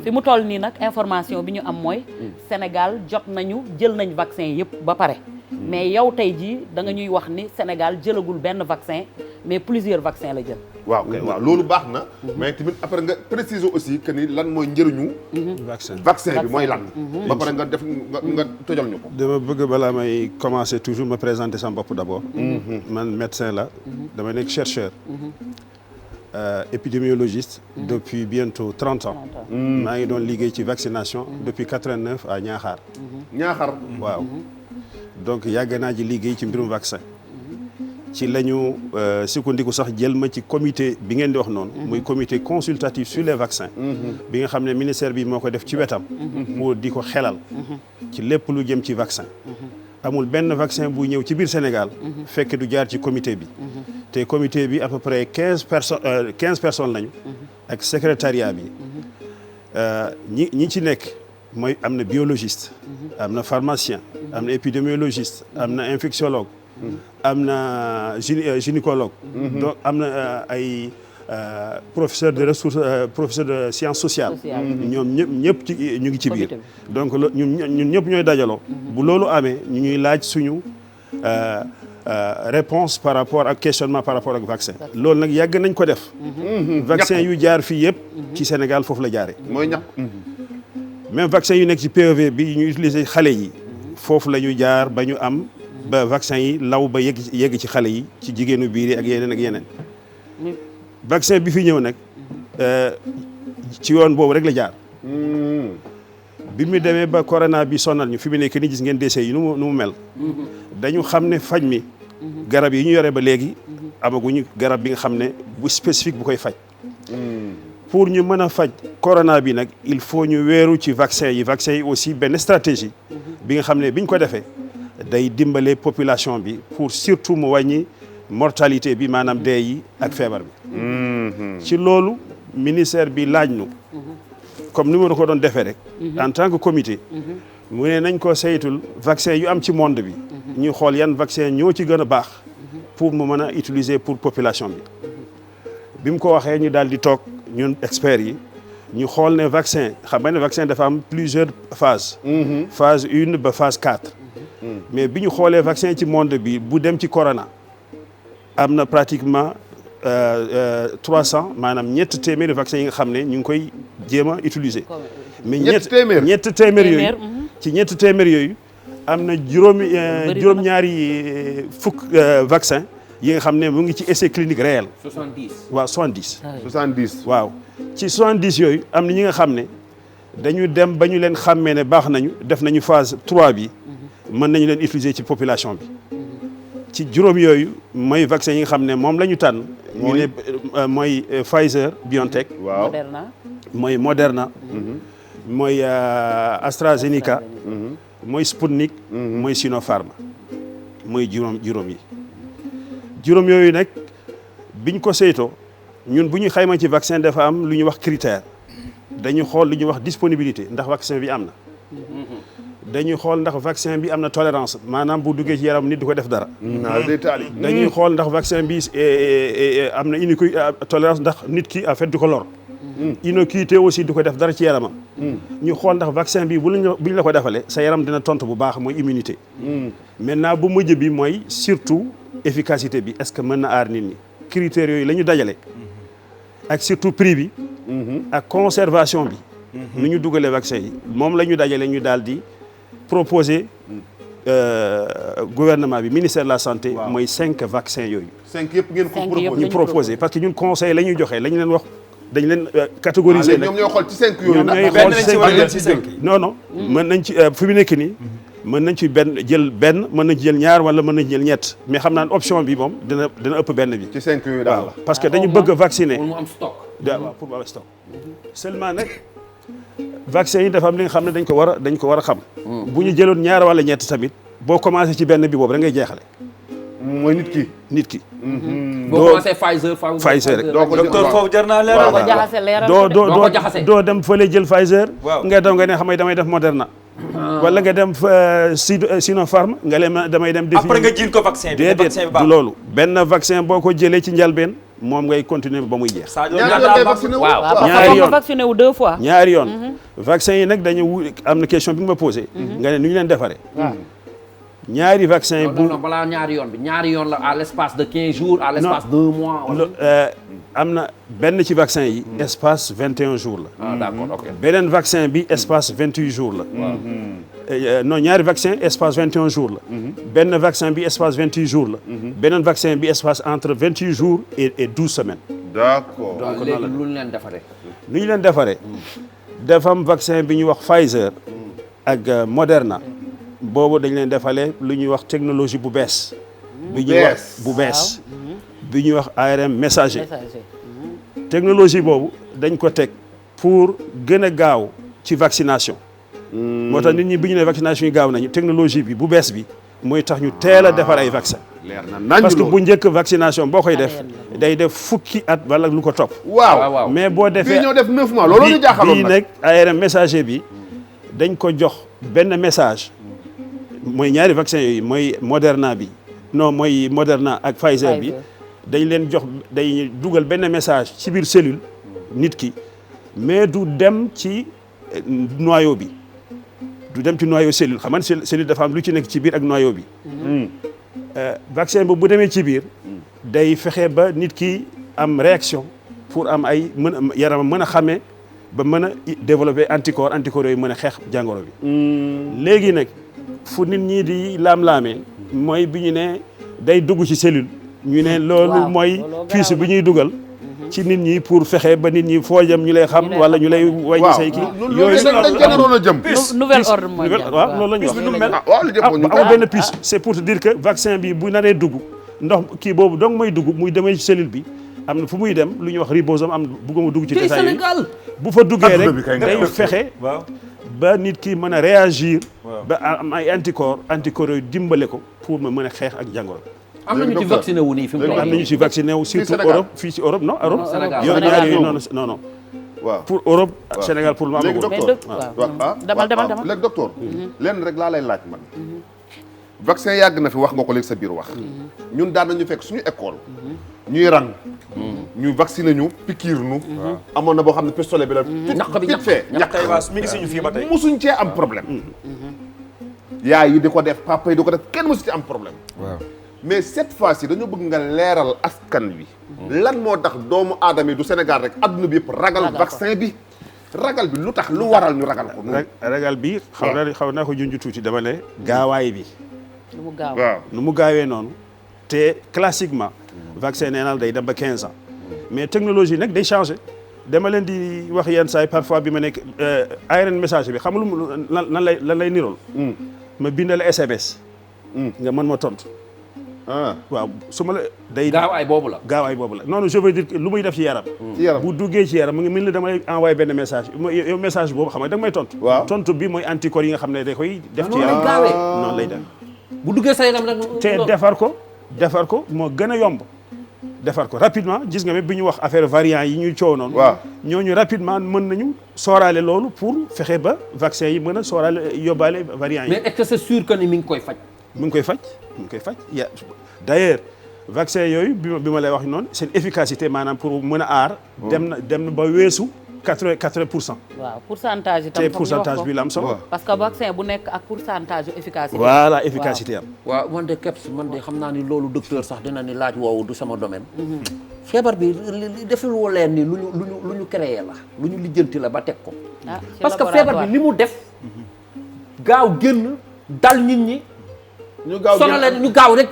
fi mu toll nii nag information bi ñu am mooy Sénégal jot nañu jël nañ vaccin yëpp ba pare mais yow tey jii da nga ñuy wax ni Sénégal jëlagul benn vaccin mais plusieurs vaccins la jël waaw kay waaw loolu baax na mais tamit après nga préciser aussi que ni lan mooy njëriñu vaccin bi mooy lan ba pare nga def nga tojal ñu ko dama bëgg balaa may commencer toujours me présenter sama bopp d'abord man médecin la dama nekk chercheur épidémiologiste depuis bientôt 30 ans maa ngi doon liggéey ci vaccination depuis 89 à Niakhar waaw donc yàgg naa ji liggéey ci mbirum vaccin ci la ñu sukkandiku sax jël ma ci comité bi ngeen di wax noonu muy comité consultatif sur les vaccins bi nga xam ne ministère bi moo ko def ci wetam pour di ko xelal ci lépp lu jëm ci vaccin amul benn vaccin bu ñëw ci biir Sénégal fekk du jaar ci comité bi te comité bi à peu près 15 personnes lañu ak secrétariat bi ñi ci nekk mooy am na biologiste am na pharmacien am na épidémiologiste am na infectiologue am na gynécologue donc am na ay professeur de ressources professeur de sciences sociales ñoom ñëpp ci ñu ngi ci biir donc ñun ñëpp ñooy dajaloo bu loolu amee ñu ñuy laaj suñu réponse par rapport ak questionnement par rapport ak vaccin loolu nag yàgg nañ ko def vaccin yu jaar fii yëpp ci Sénégal foofu la jaare mooy ñàkk même vaccin yu nekk ci PEV bi ñu utiliser xale yi foofu la ñu jaar ba ñu am ba vaccin yi law ba yegg ci xale yi ci jigéenu biir yi ak yeneen vaccin bi fi ñëw nag ci yoon boobu rek la jaar bi mu demee ba corona bi sonal ñu fi mu nekk ni gis ngeen décès yi nu mu mel dañu xam ne faj mi garab yi ñu yore ba léegi amaguñu garab bi nga xam ne bu spécifique bu koy faj pour ñu mën a faj corona bi nag il faut ñu weeru ci vaccin yi aussi benn stratégie bi nga xam ne biñ ko defee day dimbale population bi pour surtout mu wàññi mortalité bi maanaam dee yi ak feebar bi ci loolu ministère bi laaj nu comme ni ma ko doon defee rek en tant que comité mu ne nañ ko saytul vaccin yu am ci monde bi ñu xool yan vaccin ñoo ci gën a baax pour mu mën a utiliser pour population bi mu ko waxee ñu daal di toog ñun experts yi ñu xool ne vaccin xam nga ne vaccin dafa am plusieurs phases phase 1 ba phase 4 mais bi ñu xoolee vaccin ci monde bi bu dem ci corona am na pratiquement 300 maanaam ñett téeméeri vaccin yi nga xam ne ñu ngi koy jéem a utiliser mais ñett téeméer yooyu ci ñett téeméer yooyu am na juróom-ñaari fukk vaccin yi nga xam ne mu ngi ci essai clinique réel 70 waaw 70 waaw ci 70 yooyu am na ñi nga xam ne dañu dem ba ñu leen xàmmee ne baax nañu def nañu phase 3 bi mën nañu leen utiliser ci population bi ci juróom yooyu mooy vaccin yi nga xam ne moom la ñu tànn ñu ne mooy Pfizer BioNTech waaw mooy Moderna mooy AstraZeneca mooy Sputnik mooy Sinopharm mooy juróom yi juróom yooyu nag biñ ko saytoo ñun bu ñu xayma ci vaccin dafa am lu ñuy wax critère dañu xool lu ñuy wax disponibilité ndax vaccin bi am na dañuy xool ndax vaccin bi am na tolérance maanaam bu duggee ci yaram nit du ko def dara dañuy xool ndax vaccin bi am na tolérance ndax nit ki en fait du ko lor innocuité aussi du ko def dara ci yaramam ñu xool ndax vaccin bi bu ñu la ko defalee sa yaram dina tontu bu baax mooy immunité maintenant bu mujj bi mooy surtout efficacité bi est-ce que mën na aar nit ñi critères yooyu la ñu dajale ak surtout prix bi ak conservation bi nu ñu dugalee vaccin yi moom la ñu dajale ñu daal di proposer gouvernement bi ministère de la santé mooy 5 vaccins yooyu 5 yëpp ngeen ko ñu proposer parce que ñun conseil la ñuy joxe la ñu leen wax dañ leen catégoriser ñoom ñoo xool ci 5 yooyu ñoom ñooy xool ci 5 non mën nañ ci fi mu nekk nii mën nañ ci jël benn mën nañ ci jël ñaar wala mën nañ ci jël ñett mais xam naa ne option bi moom dina ëpp benn bi ci 5 yooyu daal la parce que dañu bëgg a vacciner pour mu am stock waaw pour mu am stock seulement nag vaccin yi dafa am li nga xam ne dañ ko war a xam bu ñu jëloon ñaar wala ñett tamit boo commencé ci benn bi boobu da ngay jeexale mooy nit ki boo commencé Pfizer rek docteur foofu jar naa leeral doo dem fële jël Pfizer nga daw nga ne xam damay def Moderna wala nga dem Sinopharm nga leen damay dem defi après nga jël ko vaccin bi déedéet du loolu benn vaccin boo ko jëlee ci njalbeen moom ngay continuer ba muy jeex ñaari yoon vacciné wu 2 fois ñaari yoon vaccin yi nag dañu am na question bi nga ma posé nga ne nu ñu leen defaree ñaari vaccin bu balaa ñaari yoon la à l'espace de 15 jours à l'espace de 2 mois am na benn ci vaccin yi espace 21 jours la d'accord ok beneen vaccin bi espace 28 jours la non ñaari vaccin espace 21 jours la benn vaccin bi espace 28 jours la beneen vaccin bi espace entre 28 jours et 12 semaines d'accord donc léegi lu ñu leen defaree nu ñu leen defaree dafa am vaccin bi ñuy wax Pfizer ak Moderna boobu dañ leen defalee lu ñuy wax technologie bu bees bi ñuy wax bu bees bi ñuy wax ARN messager technologie boobu dañ ko teg pour gën a gaaw ci vaccination moo tax nit ñi bi ñu ne vaccination yi gaaw nañu technologie bi bu bees bi mooy tax ñu teel a defar ay vaccin parce que bu njëkk vaccination boo koy def day def fukki at wala lu ko topp waaw mais boo defee ñoo def 9 mois loolu ñu jaaxaloon bii nag ARN messager bi dañ ko jox benn message mooy ñaari vaccin yooyu mooy Moderna bi non mooy Moderna ak Pfizer bi dañ leen jox day dugal benn message ci biir cellule nit ki mais du dem ci noyau bi du dem ci noyau cellule xam nga cellule dafa am lu ci nekk ci biir ak noyau bi vaccin bu demee ci biir day fexe ba nit ki am réaction pour am ay yaram mën a xàmmee ba mën a développer anticorps yooyu mën a xeex jàngoro bi. léegi nag fu nit ñi di laam-laamee mooy bi ñu ne day dugg ci cellule. ñu ne loolu mooy puce bi ñuy dugal. ci nit ñi pour fexe ba nit ñi foo jëm ñu lay xam wala ñu lay wàññi say kii. yooyu dañ ca naroon a jëm. nouvel ordre mondial waaw loolu la ñuy wax. amul benn puce c'est pour te dire que vaccin bi bu naree dugg ndox kii boobu donc mooy dugg muy demee ci cellule bi am na fu muy dem lu ñuy wax ribosome am bugguma dugg ci détail yi bu fa duggee rek day fexe ba nit ki mën a réagir ba am ay anticorps yooyu dimbale ko pour ma mën a xeex ak jàngoro. am nañu ci vacciné wu nii fi mu toll am nañu ci vacciné wu surtout Europe fii ci Europe non Europe. yooyu ñaar yooyu non waaw pour Europe Sénégal pour lu am. léegi docteur demal léegi docteur. lenn rek laa lay laaj man. vaccin yàgg na fi wax nga ko léegi sa biir wax. ñun daan nañu fekk suñu école. ñuy rang. ñu vacciné ñu pikiir ñu. amoon na boo xam ne pistolet bi la. ñaq bi ñaq mi ngi suñu fii ba tey. musuñ cee am problème. yaay yi di ko def papa yi di ko def kenn musu ci am problème. waaw. mais cette fois-ci dañoo bëgg nga leeral askan wi. lan moo tax doomu aadama yi du Sénégal rek adduna bi yëpp ragal vaccin bi. ragal bi lu tax lu waral ñu ragal ko. ragal bi xaw naa ko junj tuuti dama ne gaawaay bi. nu mu gaaw waaw nu mu gaawee noonu. te classiquement. vaccin nee naa day dem ba 15 ans. mais technologie nag day changé. dama leen di wax yenn saa yi parfois bi ma nekk ARN message bi xam lu lan lay nirool. ma bindal SMS. nga mën ma tontu. waaw su ma la day gaawaay boobu la non je veux dire lu muy def ci yaram. bu duggee ci yaram mu ngi mel ni damay envoyé benn message yow message boobu xam nga da nga may tontu. tontu bi mooy anticorps yi nga xam ne da koy def ci yaram noonu lay def. bu duggee sa yaram nag te defar ko moo gën a yomb. defar ko rapidement gis nga même bi ñu wax affaire variant yi ñuy coow noonu. ñooñu rapidement mën nañu sooraale loolu pour fexe ba vaccin yi mën a sooraale yóbbaale variant yi. mais est-ce que c'est sûr que ni mi ngi koy faj. mu ngi koy faj d'ailleurs vaccin yooyu bi ma lay wax noonu seen efficacité maanaam pour mën a aar. dem na ba weesu 80%. waaw pourcentage itam te pourcentage bi la am solo. parce que vaccin bu nekk ak pourcentage yu efficacité. voilà efficacité am. waaw man de keps man de xam naa ni loolu docteur sax dina ni laaj woowu du sama domaine. feebar bi deful woo leen ni lu ñu créé la lu ñu lijjanti la ba teg ko. parce que feebar bi li mu def. gaaw génn dal nit ñi. ñu gaaw rek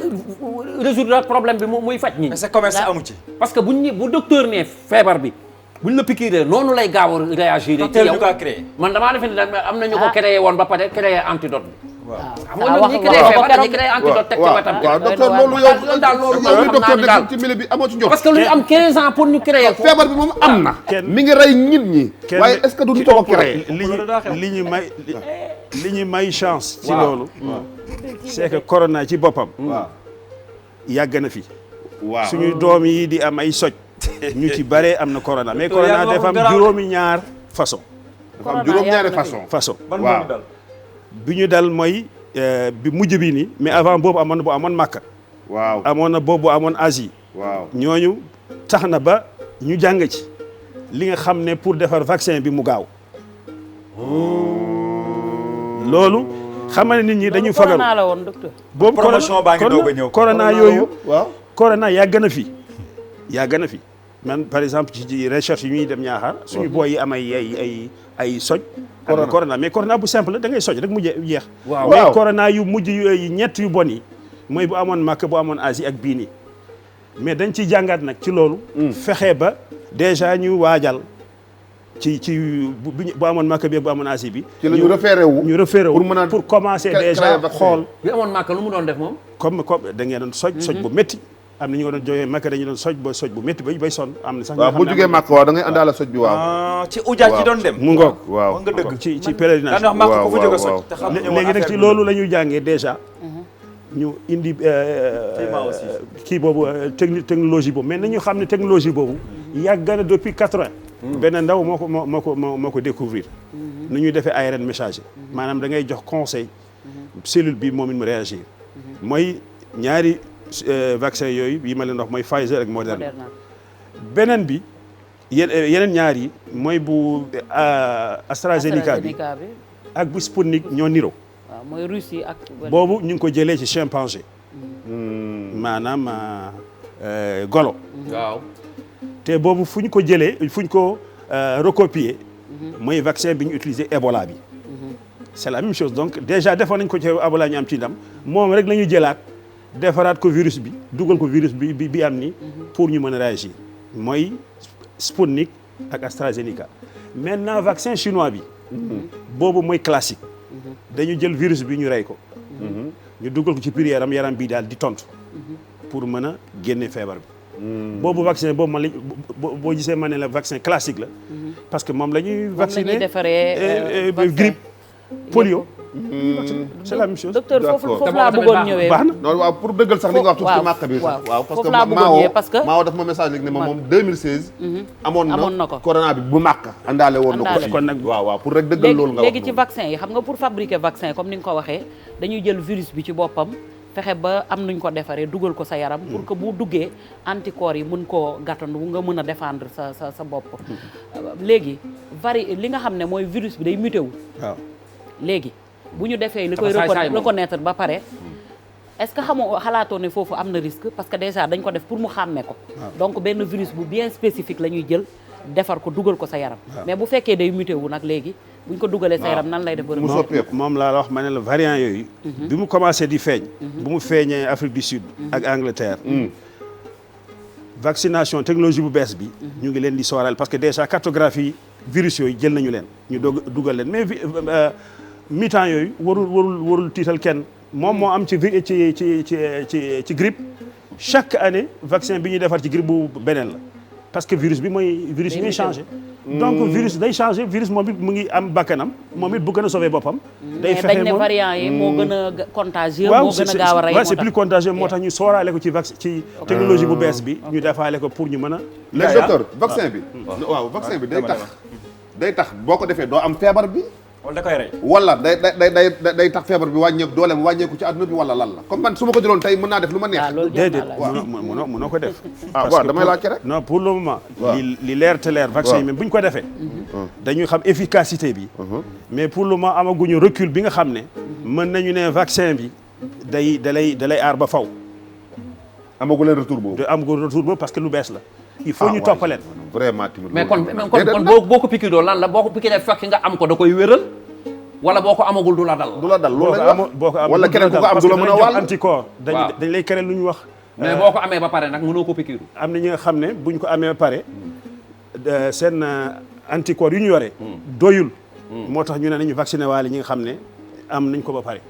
résoudre problème bi muy faj ñi. mais c'est commerce amu ci. parce que bu docteur ne feebar bi buñ la piqûre noonu lay gaaw a réagir. ci yow man damaa defe ne am na ñu ko créé woon ba pare créé antidote bi. waaw xam nga ñoom ñi créé feebar dañuy créé antidote teg ci wetam. waaw docteur loolu yow daal loolu docteur nekk ci milieu bi amoo ci njort. parce que lu ñu am 15 ans pour ñu créé ko. feebar bi moom am na. mi ngi rey nit ñi. waaye est-ce que duñu ko créé. li ñu may chance. ci loolu. c'est que corona ci boppam. yàgg na fi. suñu doom yi di am ay soj. ñu ci bare am na corona mais corona dafa am juróomi-ñaar façon. dafa am juróom-ñaari façon. waaw bi ñu dal mooy bi mujj bi nii mais avant boobu amoon na bu amoon Makka. waaw amoon na boobu amoon Asie. waaw ñooñu tax na ba ñu jàng ci li nga xam ne pour defar vaccin bi mu gaaw. loolu xam nga nit ñi dañu fagaru. corona la woon docteur. boobu promotion baa ngi doog a ñëw. corona yooyu. waaw corona yàgg na fi. yàgg na fi man par exemple ci recherche yi ñuy dem ñaaxaar. suñu booy yi am ay soj. corona mais corona bu simple da ngay soj rek mu jeex. mais corona yu mujj yu ñett yu bon yi. mooy bu amoon Makka bu amoon Asie ak bii nii mais dañ ciy jàngaat nag ci loolu. fexe ba déjà ñu waajal. ci bu amoon Makka bi bu amoon Asie bi. ci la ñu référé wu pour commencer déjà xool. bi amoon Makka lu mu doon def moom. comme da ngeen doon soj bu métti. am na ñu ko doon jógee Makka dañu doon soj bu métti bay sonn am na sax. waaw bu jógee Makka waaw da ngay àndaale soj bi waaw. ci ujaaj ci doon dem. mu ngoog waaw nga dëgg ci pèlerinage. daan wax Makka ku fa jóge soj. te xam léegi nag ci loolu la ñuy jàngee déjà. ñu indi kii boobu technologie boobu mais nañu xam ne technologie boobu. yàgg na depuis 80. benn ndaw moo ko découvrir nu ñuy defee ARN messager maanaam da ngay jox conseil cellule bi moom it mu réagir mooy ñaari vaccin yooyu yi ma leen wax mooy Pfizer ak Moderna beneen bi yeneen ñaar yi mooy bu AstraZeneca bi ak bu Sputnik ñoo niro waaw mooy Russie ak boobu ñu ngi ko jëlee ci chimpanzé maanaam golo. waaw. te boobu fu ñu ko jëlee fu ñu ko recopier mooy vaccin bi ñu utilisé Ebola bi. c'est la même chose donc déjà defoon nañ ko ci Ebola ñu am ci ndam moom rek la ñu jëlaat defaraat ko virus bi dugal ko virus bi am ni pour ñu mën a réagir mooy Sputnik ak AstraZeneca. maintenant vaccin chinois bi. boobu mooy classique. dañu jël virus bi ñu rey ko. ñu dugal ko ci biir yaram bi daal di tontu. pour mën a génne feebar bi. boobu vaccin boobu man la boo gisee ma ne la vaccin classique la. parce que moom la ñuy vacciner grippe polio. c'est la même chose. docteur foofu laa bëggoon ñëwee. baax na non waaw pour dëggal sax li nga wax tuuti ci màkk bi sax. waaw parce que Maawo daf ma message léegi ne ma moom 2016. amoon na ko corona bi bu màkk. àndaale woon na ko kon nag waaw pour rek dëggal loolu nga wax léegi ci vaccin yi xam nga pour fabriquer vaccin comme ni nga ko waxee dañuy jël virus bi ci boppam fexe ba am nuñ ko defaree dugal ko sa yaram pour que bu duggee anticorps yi mën koo gàttandu nga mën a défendre sa bopp. léegi li nga xam ne mooy virus bi day muté wu. waaw léegi bu ñu defee li koy reconnaître ba pare est-ce que xalaatoo ne foofu am na risque parce que déjà dañ ko def pour mu xàmme ko donc benn virus bu bien spécifique la ñuy jël defar ko dugal ko sa yaram mais bu fekkee day muté wu nag léegi buñ ko dugalee sa yaram nan lay def moom laa la wax ma ne la variant yooyu bi mu commencé di feeñ bu mu feeñee Afrique du Sud ak Angleterre vaccination technologie bu bees bi ñu ngi leen di sooral parce que déjà cartographie virus yooyu jël nañu leen ñu dugal leen mais mi-temps yooyu warul tiital kenn moom moo am ci grippe chaque année vaccin bi ñuy defar ci grippe bu beneen la parce que virus bi mooy virus yi ñuy changé donc virus day changé virus moom it mu ngi am bakkanam moom it bu gën a sauver boppam day fexe dañ ne variant yi moo gën a contagieux moo gën a gaaw a rey c'est plus contagieux moo tax ñu sooraale ko ci technologie bu bees bi ñu defaale ko pour ñu mën a léegi docteur vaccin bi waaw vaccin bi day tax boo ko defee doo am feebar bi wala da koy rey. wala day tax feebar bi wàññeeku dooleem wàññeeku ci àdduna bi wala lan la comme man su ma ko jëloon tey mën naa def lu ma neex. déedéet mënoo ko def. waaw damay laajte rek. non pour le moment. li leer te leer vaccin yi même bu ñu ko defee. dañuy xam efficacité bi. mais pour le moment amaguñu recul bi nga xam ne. mën nañu ne vaccin bi dalay aar ba faw. amagu leen retour boobu. amagu retour boobu parce que lu bees la. il faut ñu toppaleen. vraiment timide mais kon boo ko piqûre lan la boo ko piqûre fekk nga am ko da koy wéral wala boo ko amagul du la dal. loolu la boo ko am wala keneen ku ko am du la mën a wàll anticorps dañ lay créer lu ñu wax. mais boo ko amee ba pare nag mënoo ko piqûre. am na ñi nga xam ne buñ ko amee ba pare seen anticorps yu ñu yore. doyul. moo tax ñu ne nañu vacciné waale ñi nga xam ne am nañ ko ba pare.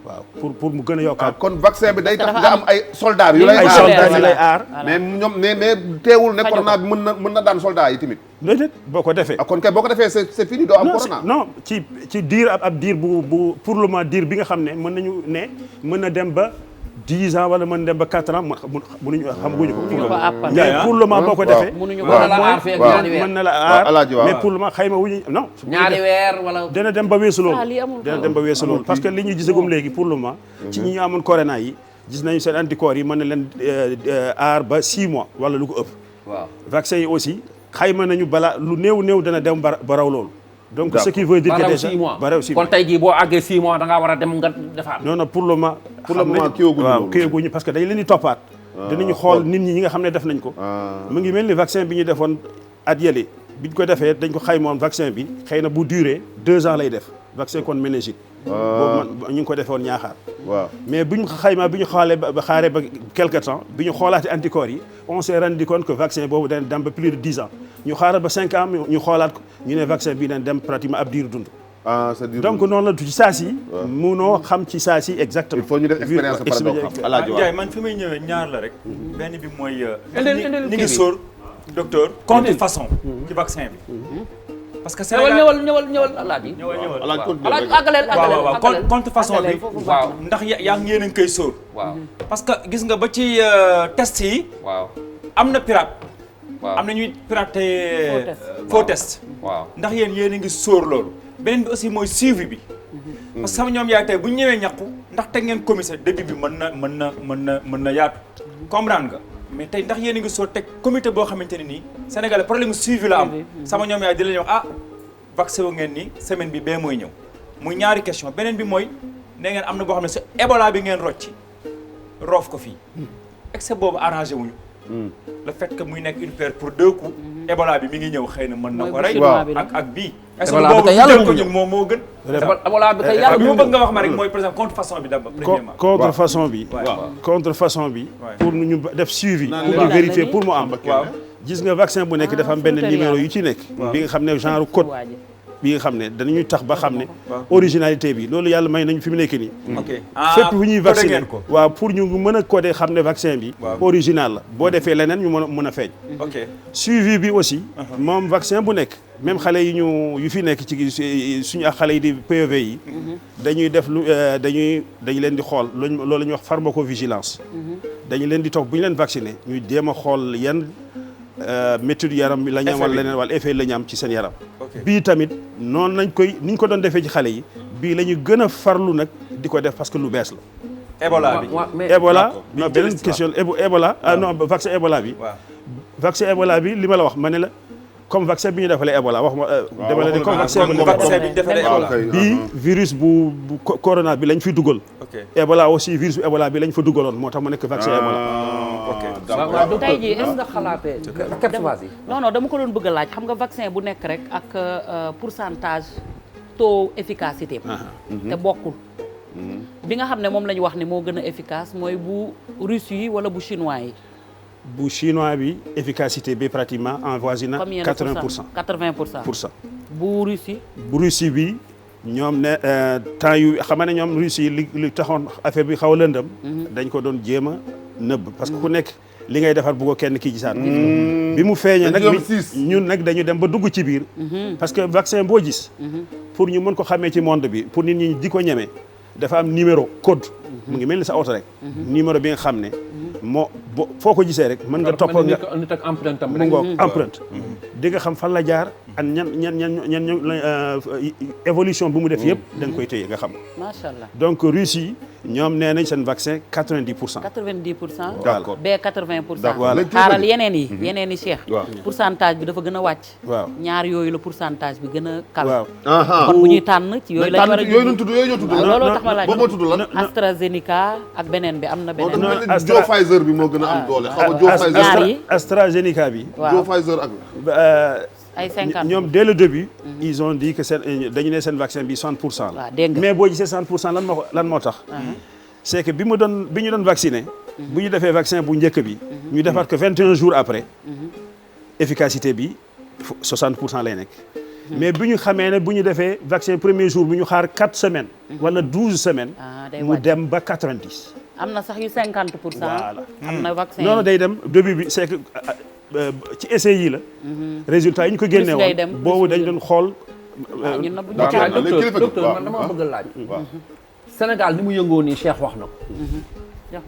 waaw pour mu gën a yokkaat. kon vaccin bi day tax nga am ay soldats yu lay aar mais ñoom mais teewul ne corona bi mën na daan soldats yi tamit. déedéet boo ko defee. kon kay boo ko defee c'est fini doo am corona. non ci diir ab diir bu pour le moment diir bi nga xam ne mën na dem ba 10 ans wala mën dem ba 4 ans mënuñu xamaguñu ko. pour le moment boo ko defee. mënuñu ko aar fekk mën na la aar mais pour le moment xayma wuñu non. ñaari weer wala. dana dem ba weesu loolu. parce que li ñu gisagum léegi pour le moment. ci ñi ñu amoon corona yi gis nañu seen anticorps yi mën na leen aar ba 6 mois wala lu ko ëpp. waaw vaccin yi aussi xayma nañu bala lu néew dana dem ba raw loolu. donc ce qui veut dire que déjà baraw 6 mois kon tey jii boo àggee 6 mois da ngaa war a dem nga defaat. non pour le moment. kiiwaguñu parce que dañ leen di toppaat. dinañu xool nit ñi nga xam ne def nañ ko. mu ngi mel ni vaccin bi ñu defoon at yële biñ ko defee dañ ko xaymoon vaccin bi xëy na bu durée 2 ans lay def vaccin contre méningite. boobu ñu ngi ko defewoon ñaaxaar. mais bi ñu xaymaa bi ñu xaaree ba quelque temps bi ñu xoolaatee anticorps yi on s'est rendu compte que vaccin boobu dana dem ba plus de 10 ans ñu xaaral ba 5 ans ñu xoolaat ko ñu ne vaccin bi dana dem pratiquement ab diir dund. donc noonu la ci saa si. munoo xam ci saa si exactement. il faut ñu def expérience par rapport Ndiaye man fi may ñëwee ñaar la rek. benn bi mooy. ni ngi sóor docteur. contrefaçon ci vaccin bi. parce que Sénégal ñëwal alaaji. waaw contrefaçon bi. waaw ndax yaa ngi yéen a ngi koy sóor. waaw parce que gis nga ba ci test yi. waaw am na pirate. waaw am na ñuy pirater faux test. waaw ndax yéen a ngi sóor loolu. beneen bi aussi mooy suivi bi. parce que sama ñoom yaay tey bu ñu ñëwee ñàkku ndax teg ngeen commissaire début bi mën na yaatu. comprendre nga mais tey ndax yéen a ngi soo teg comité boo xamante ne nii Sénégal problème suivi la am. sama ñoom yaay di la ñu wax vaccin wu ngeen ni semaine bi bee mooy ñëw. muy ñaari question beneen bi mooy nee ngeen am na boo xam ne si Ebola bi ngeen rocci roof ko fii excès boobu arrangé wuñu le fait que muy nekk une paire pour 2 coups Ebola bi mi ngi ñëw xëy na mën na ko rey ak bii est-ce que boobu jël ko ñun moom moo gën Ebola bi kay yàlla li ma bëgg nga wax ma rek mooy par exemple contrefaçon bi d'abord premièrement contrefaçon bi pour ñu def suivi pour ñu vérifier pour mu am gis nga vaccin bu nekk dafa am benn numéro yu ci nekk bi nga xam ne genre code bi nga xam ne danañuy tax ba xam ne originalité bi loolu yàlla may nañu fi mu nekk nii fépp fu ñuy vacciner waaw pour ñu mën a coder xam ne vaccin bi original la boo defee leneen ñu mën a feeñ suivi bi aussi moom vaccin bu nekk même xale yi yu fi nekk ci suñu ak xale yi di PEV yi dañuy def lu dañu leen di xool loolu la ñuy wax pharmacovigilance dañu leen di toog bu ñu leen vacciner ñuy jéem a xool yan méthode yaram la ñu am wala leneen wala effet la ñu am ci seen yaram bii tamit noonu ni ñu ko doon defee ci xale yi bii la ñu gën a farlu nag di ko def parce que lu bees la Ebola bi Ebola non beneen question Ebola non vaccin Ebola bi vaccin Ebola bi li ma la wax ma ne la comme vaccin bi ñu defalee Ebola wax ma dama la ne comme vaccin bi ñu defalee Ebola bii virus bu corona bi lañ fi dugal Ebola aussi virus bu Ebola bi lañ fa dugaloon moo tax mu nekk vaccin Ebola tey jii est-ce nga xalaatee non dama ko doon bëgg a laaj xam nga vaccin bu nekk rek ak pourcentage taux efficacité te bokkul bi nga xam ne moom la ñu wax ne moo gën a efficace mooy bu russe yi wala bu chinois yi bu chinois bi efficacité bi pratiquement avoisine na 80%. bu Russie bi ñoom ne temps yu xam ne ñoom Russie yi li taxoon affaire bi xaw a lëndëm dañ ko doon jéem a nëbb parce que ku nekk li ngay defar bu ko kenn kii gisaat bi mu feeñee nag ñun nag dañu dem ba dugg ci biir parce que vaccin boo gis pour ñu mën ko xamee ci monde bi pour nit ñi di ko ñemee dafa am numéro code mu ngi mel ni sa oto rek numéro bi nga xam ne moo foo ko gisee rek mën nga topp nga nit ak empreinte am mu ngoog empreinte di nga xam fan la jaar ak ñan évolution bu mu def yëpp da nga koy téye nga xam macha allah donc Russie ñoom nee nañ seen vaccin 90%. 90%. d'accord B 80%. voilà xaaral yeneen yi Cheikh. pourcentage bi dafa gën a wàcc. waaw ñaar yooyu la pourcentage bi gën a kal. waaw kon bu ñuy tànn ci yooyu la ñu war a yooyu ñu tudd yooyu ñoo tudd. looloo tax ma laaj boobu moo tudd lan. AstraZeneca ak beneen bi am na beneen. non Joe Pfizer bi moo gën a am doole. xaw ma Joe Pfizer ñaar yi AstraZeneca bi. waaw Joe Pfizer ak. ay 50 ñoom dès le début. ils ont dit que seen dañu ne seen vaccin bi 60% la. waaw dégg nga mais boo gisee 60% lan moo tax. c'est que bi ñu doon vacciné. bu ñu defee vaccin bu njëkk bi. ñu defaat que 21 jours après. efficacité bi 60% lay nekk. mais bu ñu xamee ne bu ñu defee vaccin premier jour bu ñu xaar 4 semaines. wala 12 semaines. mu dem ba 90. am na sax yu 50%. voilà am na vaccin non day dem début bi c'est que ci essai yi la. résultat yi ñu ko génne woon boobu dañu doon xool. ñun na bu ñu docteur man dama bëgg a laaj. Sénégal ni mu yëngoo nii Cheikh wax na ko.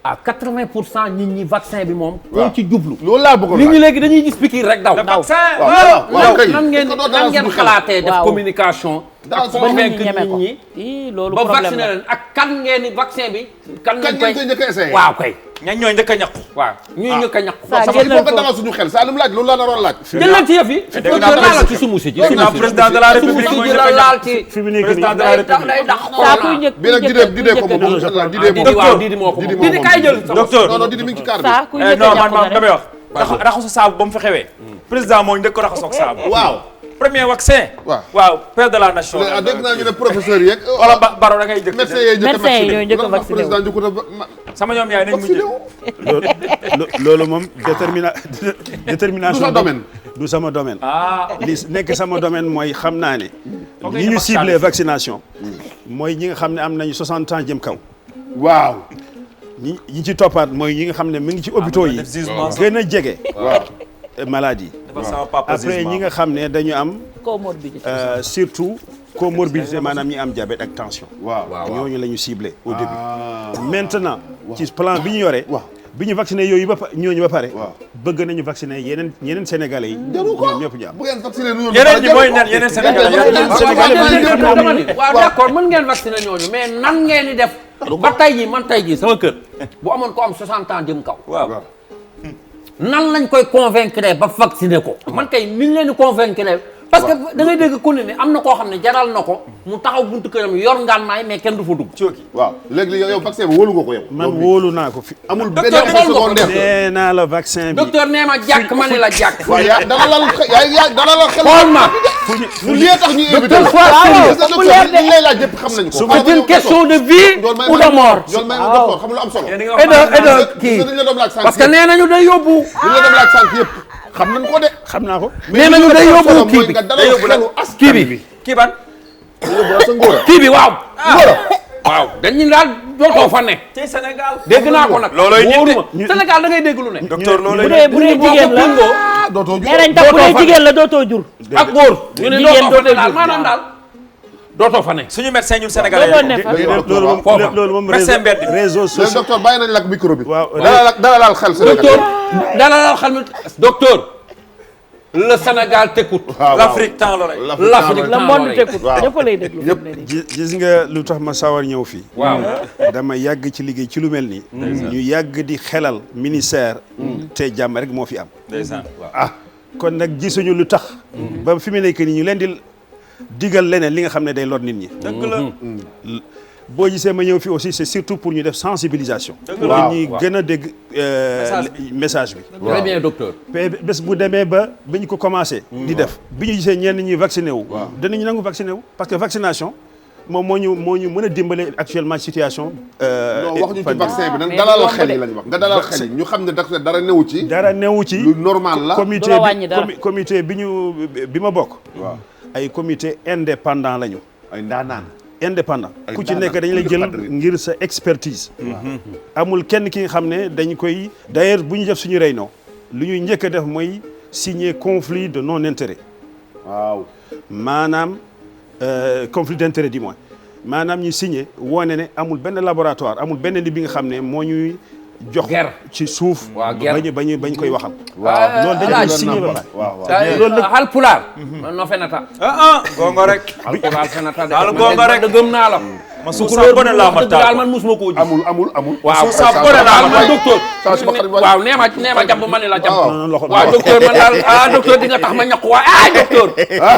à 80% nit ñi vaccin bi moom. koo ci jublu. loolu laa bëggoon nit ñi léegi dañuy gis piqûre rek daw. nan ngeen xalaatee def communication. ak convaincre nit ñi loolu ba problème vacciné leen ak kan ngeen ni vaccin bi. kan ngeen koy njëkk a essayé. waaw kay. ñan ñooy njëkk a ñàkku. waaw ñuy njëkk a ñàkku. saa il faut que dama suñu xel saa lu mu laaj loolu laa naroon laaj. jël leen ci yëf yi. laal ci sumu si ji. président de la république mooy njëkk a laal ci. fi mu nekk président de la république day dax saa kuy njëkk bi nag Didi ko moom Didi moo ko moom Didi kay jël. docteur non Didi mi ngi ci kaar bi. saa kuy njëkk non a man damay wax. raxasu saabu ba mu fa xewee. président moo njëkk a raxasoo ak saabu. waaw. premier vaccin. waaw père de la nation. dégg naa ñu ne professeur yeeg. wala Baro da ngay jëkk. médecin yi ñooy njëkk a vacciné président njëkk sama ñoom yaay nañ mujj. loolu moom détermination. du sa domaine. du sama domaine. li nekk sama domaine mooy xam naa ne. ñi ñu ciblé vaccination. mooy ñi nga xam ne am nañu 60 ans jëm kaw. waaw. ñi ci toppaat mooy ñi nga xam ne mi ngi ci hôpitaux yi. gën a jege. waaw. maladie. après ñi nga xam ne dañu am. comorbidité surtout comorbidité maanaam ñi am diabète ak tension. waaw ñooñu la ñu ciblé au début. maintenant ci plan bi ñu yore. bi ñu vacciné yooyu ñooñu ba pare. bëgg nañu vacciner yeneen sénégalais yi. ñoom ñëpp ñu am. bu ngeen vacciné ñu yeneen ñi mooy nan yeneen sénégalais waaw d'accord mën ngeen vacciner ñooñu mais nan ngeen di def. ba tey jii sama kër. bu amoon ko am 60 ans jëm kaw. waaw. nan lañ koy convaincre ba vacciner ko. man kay ni ñu leen di convaincre parce que da ngay dégg ku ne am na koo xam ne jaral na ko mu taxaw buntu këram yor ngaan maay mais kenn du fa dugg. waaw léegi yow vaccin bi wóolu nga ko yow. man wóolu naa ko fi. amul benn effet secondaire. nee naa la vaccin bi. docteur nee ma jàkk ma ne la jàkk. waaw yaa dana la xel. xool ma. lu lii tax ñu invité docteur soit sérieux. li lay laaj yëpp xam nañ ko. c'est une question de vie ou de mort. yoon may docteur xam lu am solo. kii parce que nee nañu day yóbbu. li nga doon laaj sànq yëpp xam nañ ko de. xam naa ko. nee nañu day yóbbu kii bi day yóbbu la kii bi. kii ban. sa ngóora. kii bi waaw. waaw dañu daal dootoo fa ne. ci Sénégal. dégg naa ko nag. loolooy nit de Sénégal da ngay dégg lu ne. docteur loolooy bu dee jigéen la dootoo jur. nee nañ tam bu dee jigéen la dootoo jur. ak góor. ñu ne jigéen dootoo fa ne dootoo daal jur. maanaam daal dootoo fa ne. suñu médecin ñun sénégalais dootoo ne fa. loolu moom médecin mbedd. réseau léegi social. docteur bàyyi nañ la ak micro bi. waaw dala laal xel Sénégal. docteur dalal xam ne docteur. le Sénégal t'écoute. l'Afrique temps la rek. l'Afrique le monde t'écoute. ñëpp lay déglu. gis nga lu tax ma sawar ñëw fii. waaw. dama yàgg ci liggéey ci lu mel nii. ñu yàgg di xelal ministère. te jàmm rek moo fi am. ndeysaan. kon nag gisuñu lu tax. ba fi mu nekk nii ñu leen di digal leneen li nga xam ne day lor nit ñi. dëgg la. boo gisee ma ñëw fii aussi c'est surtout pour ñu def sensibilisation. pour ñuy gën a dégg message bi. très bien docteur. bés bu demee ba ñu ko commencé. di def bi ñu gisee ñenn ñi vacciné wu. danañu nangu vacciné wu parce que vaccination moom moo ñu mën a dimbale actuellement situation. non wax ñu ci vaccin bi nan dalal xel yi lañ wax nga dalal xel yi ñu xam ne dara newu ci. dara newu ci lu normal la. comité bi ma bokk. ay comité indépendant lañu. ay ndaanaan. indépendant ku ci nekk dañ lay jël ngir sa expertise. amul kenn ki nga xam ne dañ koy d'ailleurs bu ñu def suñu réunion lu ñuy njëkk a def mooy signer conflit de non intérêt. waaw maanaam conflit d'intérêt du moins maanaam ñu signer woone ne amul benn laboratoire amul benn li bi nga xam ne moo ñuy jox ci suuf. bañ koy waxal. waaw loolu dañu koy signer ba pare. loolu nag Haalpulaar. no fenata. gongo rek. Haalpulaar fenata de. daal gongo rek gëm naa la. ma suuf saa bone laa ma taal daal man musuma koo ji. amul. waaw suuf saa bone laa ma taal docteur. waaw nee ma jàpp ma ne la jàpp. waaw docteur man daal docteur di nga tax ma ñàkku waay docteur.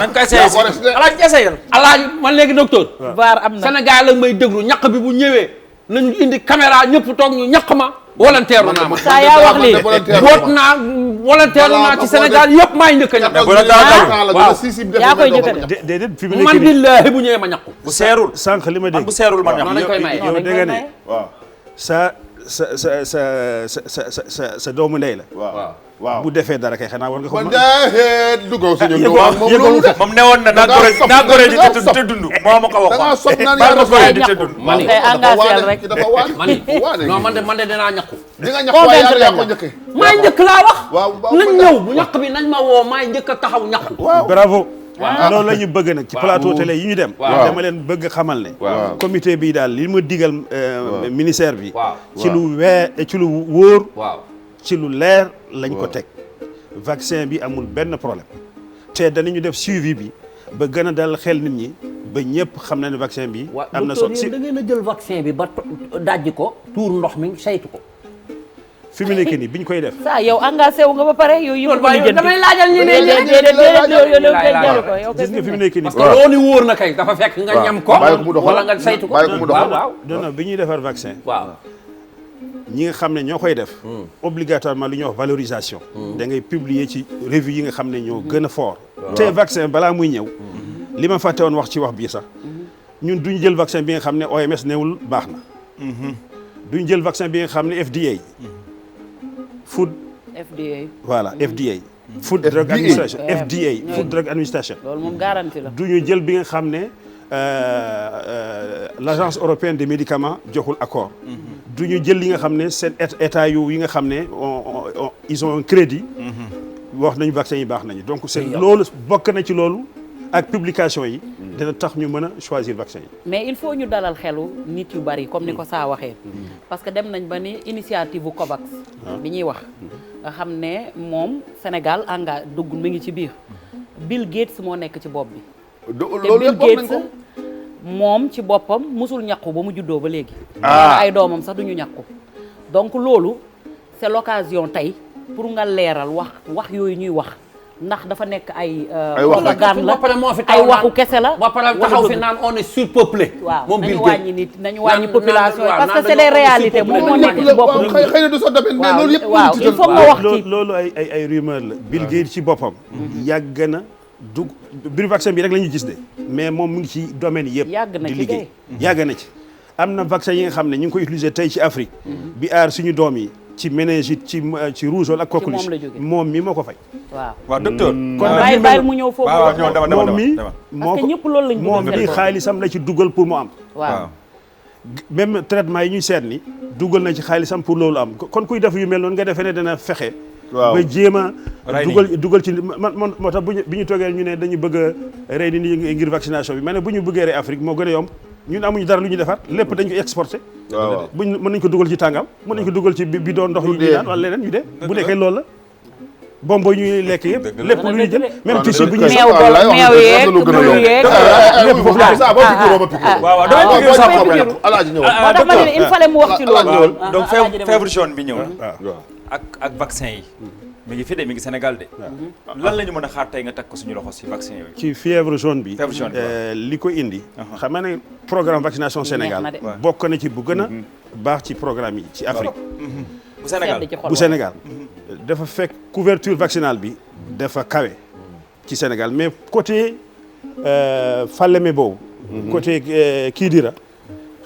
nañ koy essayé si alaaji essayé alaaji man léegi docteur. VAR am na Sénégal la may déglu ñaq bi bu ñëwee nañu indi caméra ñëpp toog ñu ñaq ma. volontaire naa ma. saa yaa wax lii boot naa volontaire naa ci Sénégal yëpp maa ngi njëkk a ñaq. yaa koy njëkk a def. déedéet fi mu nekk man nii billaahi bu ñëwee ma ñaqu. bu seerul sànq li ma dégg. bu seerul ma noonu lañ koy maye. yow dégg nga ne sa doomu ndey la. waaw bu defee dara kay xanaa war nga ko man jaayee duggoo suñu moom ne woon na naa gore di te dund moo ma ko wax. da ngaa soog naan yaa yaa gore di te dund. mani engagé rek. dafa waane man de dinaa ñaqu. di nga ñaq waaye yaa ko njëkkee. maay njëkk laa wax. waaw nañ ñëw bu ñaq bi nañ ma woo maay njëkk a taxaw ñaqu. bravo. loolu la ñu bëgg nag ci plateau télé yi ñu dem. dama leen bëgg xamal ne. comité bii daal li ma digal ministère bi. ci lu wóor. ci lu leer lañ ko teg. vaccin bi amul benn problème te danañu def suivi bi ba gën a dal xel nit ñi ba ñëpp xam na ne vaccin bi. am na solo da ngeen a jël vaccin bi ba dajji ko tuur ndox mi saytu ko. fi mu nekk nii biñ koy def. saa yow engagé wu nga ba pare yow yëpp waaye yow damay laajal ñi ne gis nga fi mu nekk nii. parce que loolu wóor na kay dafa fekk nga ñam ko. wala nga saytu ko waaw. non bi ñuy defar vaccin. waaw. ñi nga xam ne ñoo koy def. obligatoirement lu ñuy wax valorisation. da ngay publier ci revue yi nga xam ne ñoo gën a fort. te vaccin balaa muy ñëw. li ma fàtte woon wax ci wax bii sax. ñun duñ jël vaccin bi nga xam ne OMS newul baax na. duñ jël vaccin bi nga xam ne FDA. voilà FDA. Food Drug Administration FDA. Food Drug Administration. loolu moom garantie la. duñu jël bi nga xam ne l'agence européenne des médicaments joxul accord. duñu jël li nga xam ne seen état yi nga xam ne ils ont un crédit. wax nañu vaccin yi baax nañu donc c'est loolu bokk na ci loolu ak publication yi. dina tax ñu mën a choisir vaccin yi. mais il faut ñu dalal xelu nit yu bari comme ni ko saa waxee. parce que dem nañ ba ni initiative bu COVAX. bi ñuy wax. nga xam ne moom Sénégal dugg mi ngi ci biir. Bill Gates moo nekk ci bopp bi. loolu te Bill Gates moom ci boppam musul ñàkku ba mu juddoo ba léegi. ay doomam sax duñu ñàkku. donc loolu c'est l'occasion tey pour nga leeral wax yooyu ñuy wax ndax dafa nekk ay wax la gan la ba pare moo fi ay waxu kese la ba pare taxaw fi naan on est surpeuplé waaw nañu wàññi nit nañu wàññi population yi parce que c'est des réalités moom moo nekk ci boppam xëy na du sa domaine mais loolu yëpp waaw il faut nga wax ci loolu ay rumeur la Bill Gates ci boppam yàgg na du biir vaccin bi rek la ñu gis de mais moom mu ngi ci domaine yëpp yàgg na di ci liggéey yàgg na ci am na vaccin yi nga xam ne ñu ngi koy utiliser tey ci Afrique bi aar suñu doom yi ci méningite ci rougeole ak coqueluche moom mi moo ko fay waaw docteur kon bàyyi mu ñëw foofu moom mi parce que ñëpp loolu lañ moom mi xaalisam la ci dugal pour mu am waaw même traitement yi ñuy seet ni dugal na ci xaalisam pour loolu am kon kuy def yu mel noonu nga defee ne dana fexe ba jéem a dugal ci man moo tax bi ñu toogee ñu ne dañu bëgg a rey ni nit ngir vaccination bi mais ne bu ñu bëggee rey Afrique moo gën a yomb ñun amuñu dara lu ñu defar lépp dañ ko exporté buñ mën nañ ko dugal ci tàngam mën nañ ko dugal ci bidon ndox yi ñu naan wala leneen ñu dee bu nekkee loolu la bombo ñuy lekk yëpp lépp lu ñu jël même tissu bu ñu meew yeeg mburu yeeg lépp foofu moo tax ma ne il fallait mu wax ci loolu donc fièvre jaune bi ñëw ak vaccin yi mi ngi fi de mi ngi Sénégal de lan la ñu mën a xaar tey nga teg ko suñu loxo si vaccin yooyu ci fièvre jaune bi li ko indi xam nga ne programme vaccination Sénégal bokk na ci bu gën a baax ci programme yi ci Afrique bu Sénégal dafa fekk couverture vaccinale bi dafa kawe ci Sénégal mais côté Falémé boobu côté Kidira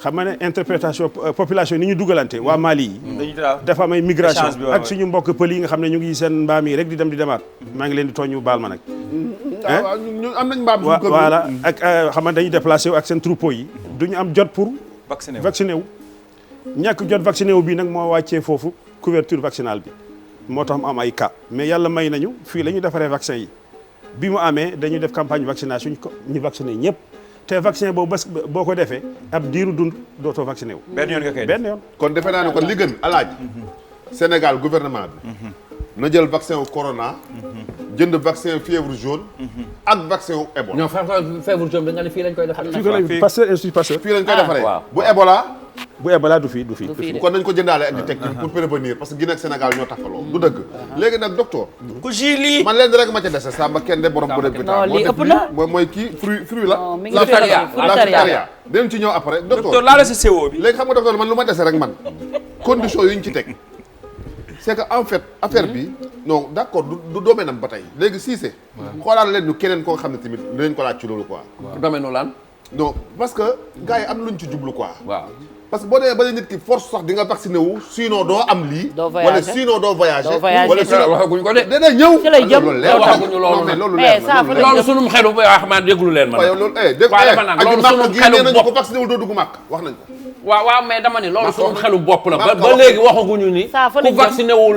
xam nga ne interprétation population ni ñu dugalante waa Mali yi dafa am ay migration ak suñu mbokk pël yi nga xam ne ñu ngi seen mbaam yi rek di dem di demaat maa ngi leen di tooñ baal ma nag ñu am nañ mbaam voilà ak xam nga dañuy déplacé wu ak seen troupeau yi duñu am jot pour vacciné wu ñàkk jot vacciné wu bi nag moo wàccee foofu couverture vaccinale bi moo tax mu am ay cas mais yàlla may nañu fii la ñu defaree vaccin yi bi mu amee dañuy def campagne vaccination ñu vacciné ñëpp te vaccin boobu boo ko defee ab diiru dund dootoo vacciné wu. benn yoon nga koy benn yoon. kon defe naa ne kon li gën alaaji Sénégal gouvernement bi na jël vaccin wu corona jënd vaccin fièvre jaune ak vaccin wu Ebola. ñoo fièvre jaune bi nga ne fii lañ koy defaree. fii ko lañ Pasteur Institut Pasteur. fii lañ koy defaree bu Ebola. bu Ebola du fii kon nañ ko jëndaale ak di teg pour prévenir parce que Guinée ak Sénégal ñoo taxaloo du dëgg léegi nag docteur ku jili man leen rek ma ca dese Samba Kende borom bu def bi non lii ëpp na mooy kii fruit la Fruitaria dinañ ci ñëw après docteur laala si CO bi léegi xam nga docteur man lu ma dese rek man condition yu ñu ci teg c'est que en fait affaire bi non d'accord du domaine am ba tey léegi Cissé xoolaal leen ñu keneen koo xam ne tamit dinañ ko laaj ci loolu quoi domaine lan non parce que gars yi am na lu ñu ci jublu quoi waaw parce que boo demee ba nit ki force sax di nga vacciné wu sinon doo am lii. doo voyager wala sinon doo voyager. wala sinon waxaguñ ko de. dana ñëw. ci lay jëm waxaguñu loolu mais loolu leer na loolu sunum xelu ba xam naa déglu leen ma. waaw loolu dégg loolu sunum xelu bopp ko vacciné wul doo dugg màkk wax nañ ko. waaw mais dama ni loolu sunum xelu bopp la ba léegi waxaguñu ni. ku vacciné wul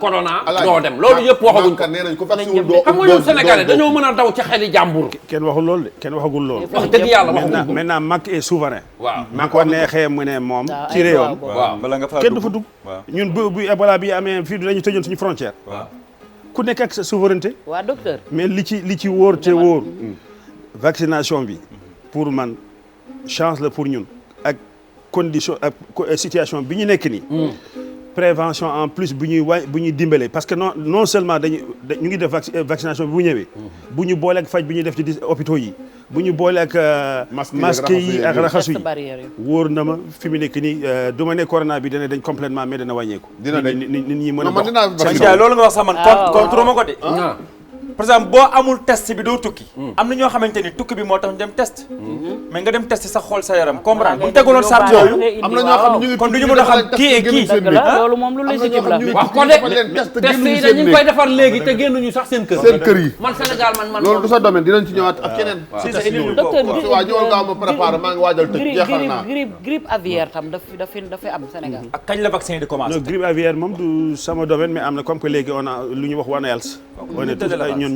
corona doo dem loolu yëpp waxaguñ ko. nee nañ ku vacciné wul doo xam nga ñun Sénégalais dañoo mën a daw ci xeli jàmbur. kenn waxul loolu de kenn waxagul loolu. wax dëgg yàlla waxaguñ ko maintenant Macky est souverain. waaw maa ko neexee mu ne moom ci réewam waaw bala nga fa kenn du fa dugg ñun bu Ebola bi amee fii dañu tëjoon suñu frontière ku nekk ak sa souveraineté waa docteur mais li ci wóor te wóor vaccination bi pour man chance la pour ñun ak condition ak situation bi ñu nekk nii prévention en plus bu ñuy dimbale parce que non seulement ñu ngi def vaccination bi bu ñëwee bu ñu boole ak faj bi ñuy def ci hôpitaux yi bu ñu boole ak masque yi ak raxasu yi wóor na ma fi mu nekk nii du ma ne corona bi dana dañ complètement mais dana wàññeeku nit ñi mën a dox loolu nga wax sax man contre ma ko de par exemple boo amul test bi doo tukki am na ñoo xamante ni tukki bi moo tax ñu dem test mais nga dem test sax xool sa yaram comprendre bu ñu tegaloon sart yooyu am na ñoo xam ne ñu ngi kon du ñu mën a xam kii et kii loolu moom lu légitime la wax ko de test yi dañu koy defar léegi te génnuñu sax seen kër yi man Sénégal man loolu du sa domaine dinañ ci ñëwaat ak keneen docteur waaw ñëwal gaaw ma préparé maa ngi waajal tëj jeexal naa grippe aviaire tam dafay am Sénégal ak kañ la vaccin yi di commencé non grippe aviaire moom du sama domaine mais am na comme que léegi on a lu ñu wax One Health on est tous ñun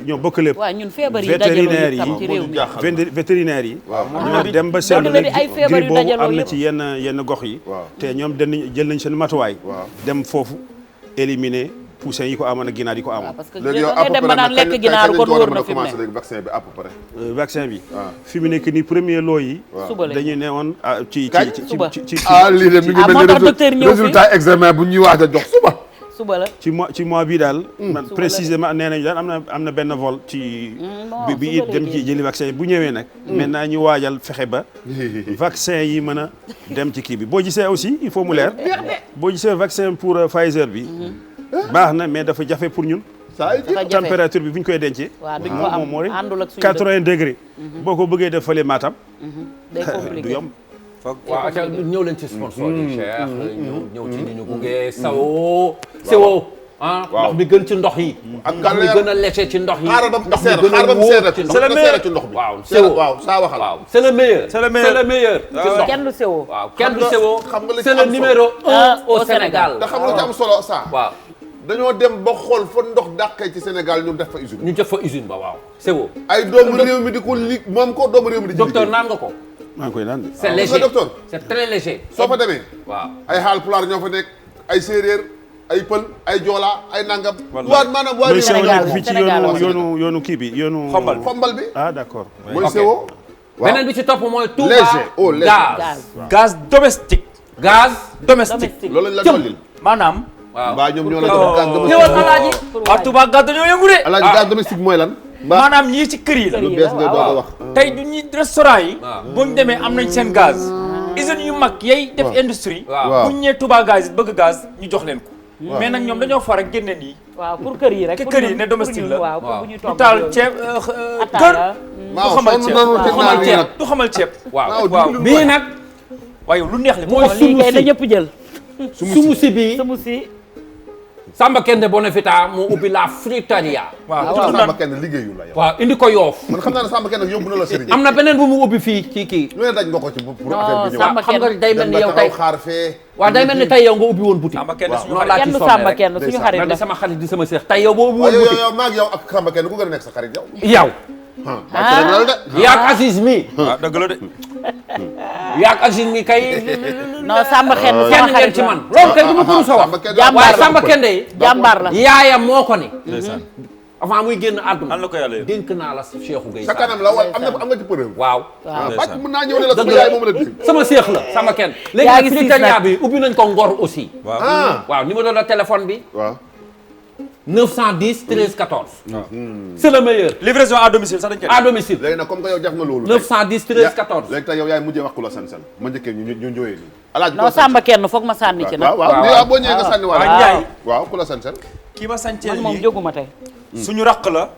ñoo bokk lépp waaw ñun feebar yi dajaloo tam ci réew mi vétérinaire yi ñoo dem ba seetlu ne grippe boobu am na ci yenn gox yi te ñoom jël nañ seen matuwaay dem foofu éliminer poussin yi ko amoon ak ginaar yi ko amoon parce que dem ba naan lekk ginaar kon wóor na fi mu ne vaccin bi à peu près vaccin bi fi mu nekk nii premier lot yi dañu ne woon ci lii de mi ngi mel ni résultat examen bu ñuy waaj a jox suba la ci mois bii daal. man précisément nee nañu daal am na benn vol ci. bi it dem ci jëli vaccin bu ñëwee nag. maintenant ñu waajal fexe ba. vaccin yi mën a dem ci kii bi boo gisee aussi il faut mu leer. boo gisee vaccin pour Pfizer bi. baax na mais dafa jafe pour ñun. température bi bu ñu koy dencee. waaw duñ ko am àndul ak suñu 80 degré. boo ko bëggee def fële Matam. day compliqué du yomb. waaw ñëw leen ci sponsor yi Cheikh ñëw ci ni ñu gunge Sewo ndox bi gën ci ndox yi ak ndox mi gën a léché ci ndox yi xaaral ba mu seet ci ndox bi waaw Sewo waaw saa waxal waaw c'est le meilleur c'est le meilleur ci ndox kenn du Sewo waaw kenn du Sewo xam nga li c'est le numéro 1 au Sénégal te xam nga ci am solo saa waaw dañoo dem ba xool fa ndox dàqee ci Sénégal ñu def fa usine ñu def fa usine ba waaw Sewo ay doomu réew mi di ko moom ko doomu réew mi di docteur naan nga ko maa ngi koy naan de. c'est léger docteur c'est très léger soo fa demee waaw ay Haalpulaar ñoo fa nekk ay séeréer ay pël ay joola ay nangam waa maanaam waa mooy sewo Sénégal nekk fii ci Sénégal yoonu kii bi yoonu. xombal bi ah d'accord. mooy sewo beneen bi ci topp mooy Touba léger oh léger gaz domestique domestique loolu lañ la dollil maanaam waaw mbaa ñoom ñoo la jox gaz domestique ñëwal alaaji waa Touba gaz dañoo yëngu de alaaji gaz domestique mooy lan mbaa maanaam ñii ci kër yi la lu bees nga doog a wax tey du ñuy restaurant yi buñ demee am nañ seen gaz usines yu mag yay def industrie waaw buñ ñëwee Touba gaz yi bëgg gaz ñu jox leen ko mais nag ñoom dañoo far ak génne nii waaw pour kër yi rek kër yi ne domestique la waaw pour bu ñuy ñu togg taal ceeb kër du xamal ceeb du xamal ceeb waaw bii nag waaye lu neex li mooy lii kay na ñëpp jël sumu si bii sumu si Samba Kende Bonefita moo ubbi la friteria waaw Samba Kende liggéeyu la yow waaw indi ko Yoof man xam naa ne Samba Kende yóbbu na la sëriñ am na beneen bu mu ubbi fii ci kii lu ne daj nga ko ci pour affaire bi ñëw Samba xam nga day mel ni yow tey xaar fee waaw day mel ni tey yow nga ubbi woon boutique Samba Kende suñu noonu laa ci kenn du sonné Samba rek kenn suñu xarit man la di sama xarit di sama seex tey yow boo ubbi woon yow boutique maag yow ak Samba Kende ku gën a nekk sa xarit yow yow yaak Aziz mi waaw dëgg la de yaak Aziz mi kay non Samba kenn kenn sama ngeen xarit ci la man loolu kay du ma ko mos a wax waaye Samba Kende jàmbaar la yaayam moo ko ni avant muy génn àdduna an la ko yàlla yëg dénk naa la Cheikhou Gueye sa kanam la wala am nga ci preuve waaw bàcc mën naa ñëw ne la sama yaay moom la dégg sama seex la Samba Kende yaa léegi ngi friteria bi ubbi nañ ko Ngor aussi ah waaw numéro de téléphone bi waaw 910 13 14 c'est le meilleur livraison à domicile sax dañ koy à domicile léegi nag comme que yow def nga loolu 910 13 14 léegi tey yow yaay mujjee wax ku la san-san ma njëkkee ñu njóoyee nii alaaj non Samba kenn foog ma sànni ci nag waaw waaw boo ñëwee nga sànni waaw wala Ndiaye waaw ku la san-san kii ma sañceel man moom lii jóguma tey suñu raq la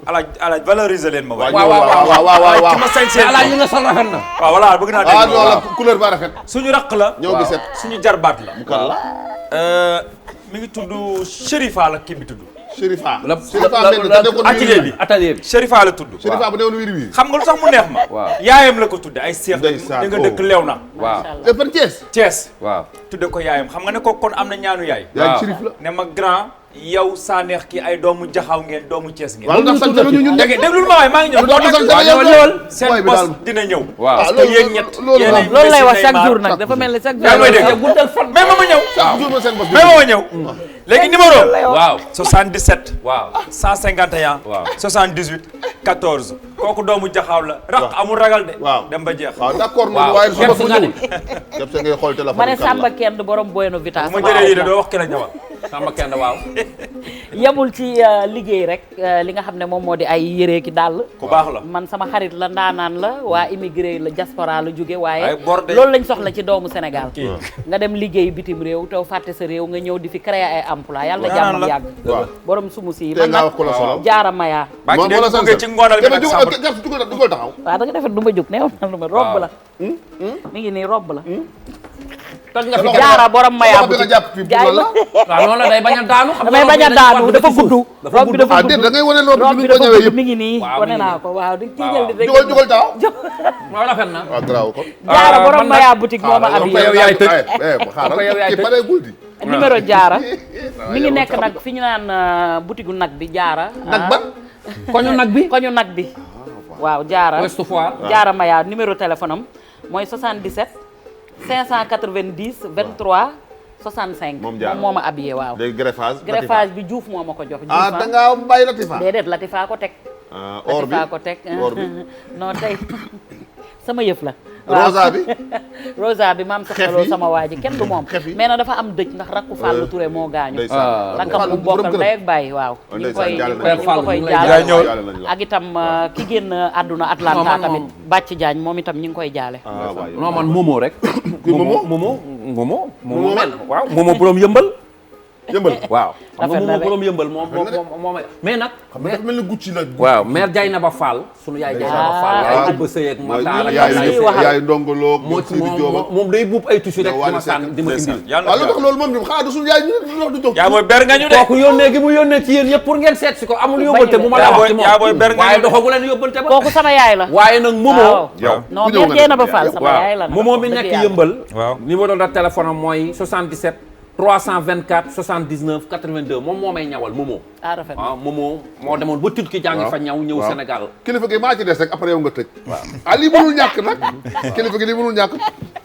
alaaj valoriser leen ma waay waaw ki ma sañceel alaaj li nga sol rafet na waaw voilà bëgg naa ah dégg non la couleur ba rafet suñu raq la ñëw bi set suñu jarbaat la kan la mi ngi tudd Chérifa la kii bi tudd Chérifa la atelier bi atelier bi Chérifa la tudd Chérifa bu newoon wiiri wiiri xam nga lu tax mu neex ma waaw yaayam la ko tudde ay seex Ndeysaan, da nga dëkk lew na waaw te fan Thiès Thiès waaw tudde ko yaayam xam nga ne ko kon am na ñaanu yaay yaa Chérif la ne ma grand yow Sanex ki ay doomu jaxaw ngeen doomu Thiès ngeen wala ndax sant la ñu dégg déglul ma waay maa ngi ñëw doomu sant la ñëwal ñëwal seen bos dina ñëw waaw parce que yéen ñett yéenay loolu lay wax Messi, chaque Neymar. jour nag dafa mel ni chaque yaa ngi may jour dégg guddal fan mais ma ñëw jour ma seen bos mais ma ñëw léegi numéro waaw 77 waaw 151 waaw 78 14 kooku doomu jaxaaw la raq amul ragal de waaw dem ba jeex waaw d'accord waaw noonu waaye su ma kepp fa nga ni ñëwul kepp sa ngay xool téléphone ma ne kan Samba la kenn borom Bueno Vita bu ma jëlee lii de doo wax ki la ñëwal Samba Kende waaw yemul ci liggéey rek li nga xam ne moom moo di ay yére ki dàll ku baax la man sama xarit la ndaanaan la waa immigré la diaspora la jóge waaye ay borde loolu lañ soxla ci doomu Sénégal kii nga dem liggéey bitim réew te fàtte sa réew nga ñëw di fi créer ay emploi yàlla na jàmm yàgg waaw borom sumu si tey man ngaa nag wax ku la solo jaara maya baa moom ngi moo la dégg ci ngoonal bi nag sàmm gerte dugal taxaw waaw da nga defet du ma jóg neew na lu ma robb la mi ngi nii robb la toj nga fi jaara borom maya bi nga jàpp fii pour la waaw noonu la day bañ a daanu xam damay bañ a daanu dafa gudd rob bi dafa ah déet da gudd ngay wane loolu rob bi bi ñu ko dafa ñëwee gudd yëpp mi ngi nii waaw, wane mi ngi naa nii. ko waaw di tiiñal di rek jugal taxaw mooy rafet na waaw garaaw ko jaara borom man nag- maya boutique moo ma xaaral habillé yow yaay tëj. xaaral yow yaay kii tëj. pareegul di numéro jaara mi ngi nekk nag fi ñu naan boutique gu nag bi jaara nag ban koñu nag bi koñu nag bi waaw jaara Ouest Foire jaara maya numéro téléphone am mooy 77 590 23 65 Moom Jaara. moo ma habillé waaw léegi greffage greffage bi Diouf moo ma ko jox ah Diouf da ngaa bàyyi Latifa déedéet Latifa ko teg or bi Latifa ko teg or bi non tey sama yëf la Rosa bi. Rosa bi maam Soxna Lo sama waa ji kenn du moom. mais na dafa am dëj ndax rakku Fallou Touré moo gaañu. rakkam bu bokkal ndey ak baay waaw. ñu ngi koy jaale ak itam ki génn àdduna Atlanta tamit Bàcc Jaañ moom itam ñu ngi koy jaale. non man Momo rek. Momo waaw Momo borom yëmbal. waaw xam nga Momo borom yëmbal moom mais nag. dafa mel ni Gucci la. waaw mère Dieynaba Fall sunu yaay Dieynaba Fall ay Abba Seye ak Matar ak yaay ndongolo moom day buub ay tissu rek di ma sànn di ma indil. waaw lu tax loolu moom ñoom xanaa du suñu yaay ñu du jóg. yaa booy ber nga ñu de. kooku yónnee gi mu yónnee ci yéen yëpp pour ngeen seet si ko amul yóbbante bu ma la wax ci moom. yaa booy ber nga waaye doxagu leen yóbbante ba. kooku sama yaay la. waaye nag Momo. non mère Dieynaba Fall sama yaay la. Momo mi nekk yëmbal. waaw numéro de téléphone am mooy 77 324 79 82 moom moo may ñawal Momo. rafet na Momo moo demoon ba Turquie jàngi fa ñaw ñëw Sénégal. kilifa gi maa ci des rek après yow nga tëj. waaw lii mënul ñàkk nag. kilifa gi lii mënul ñàkk.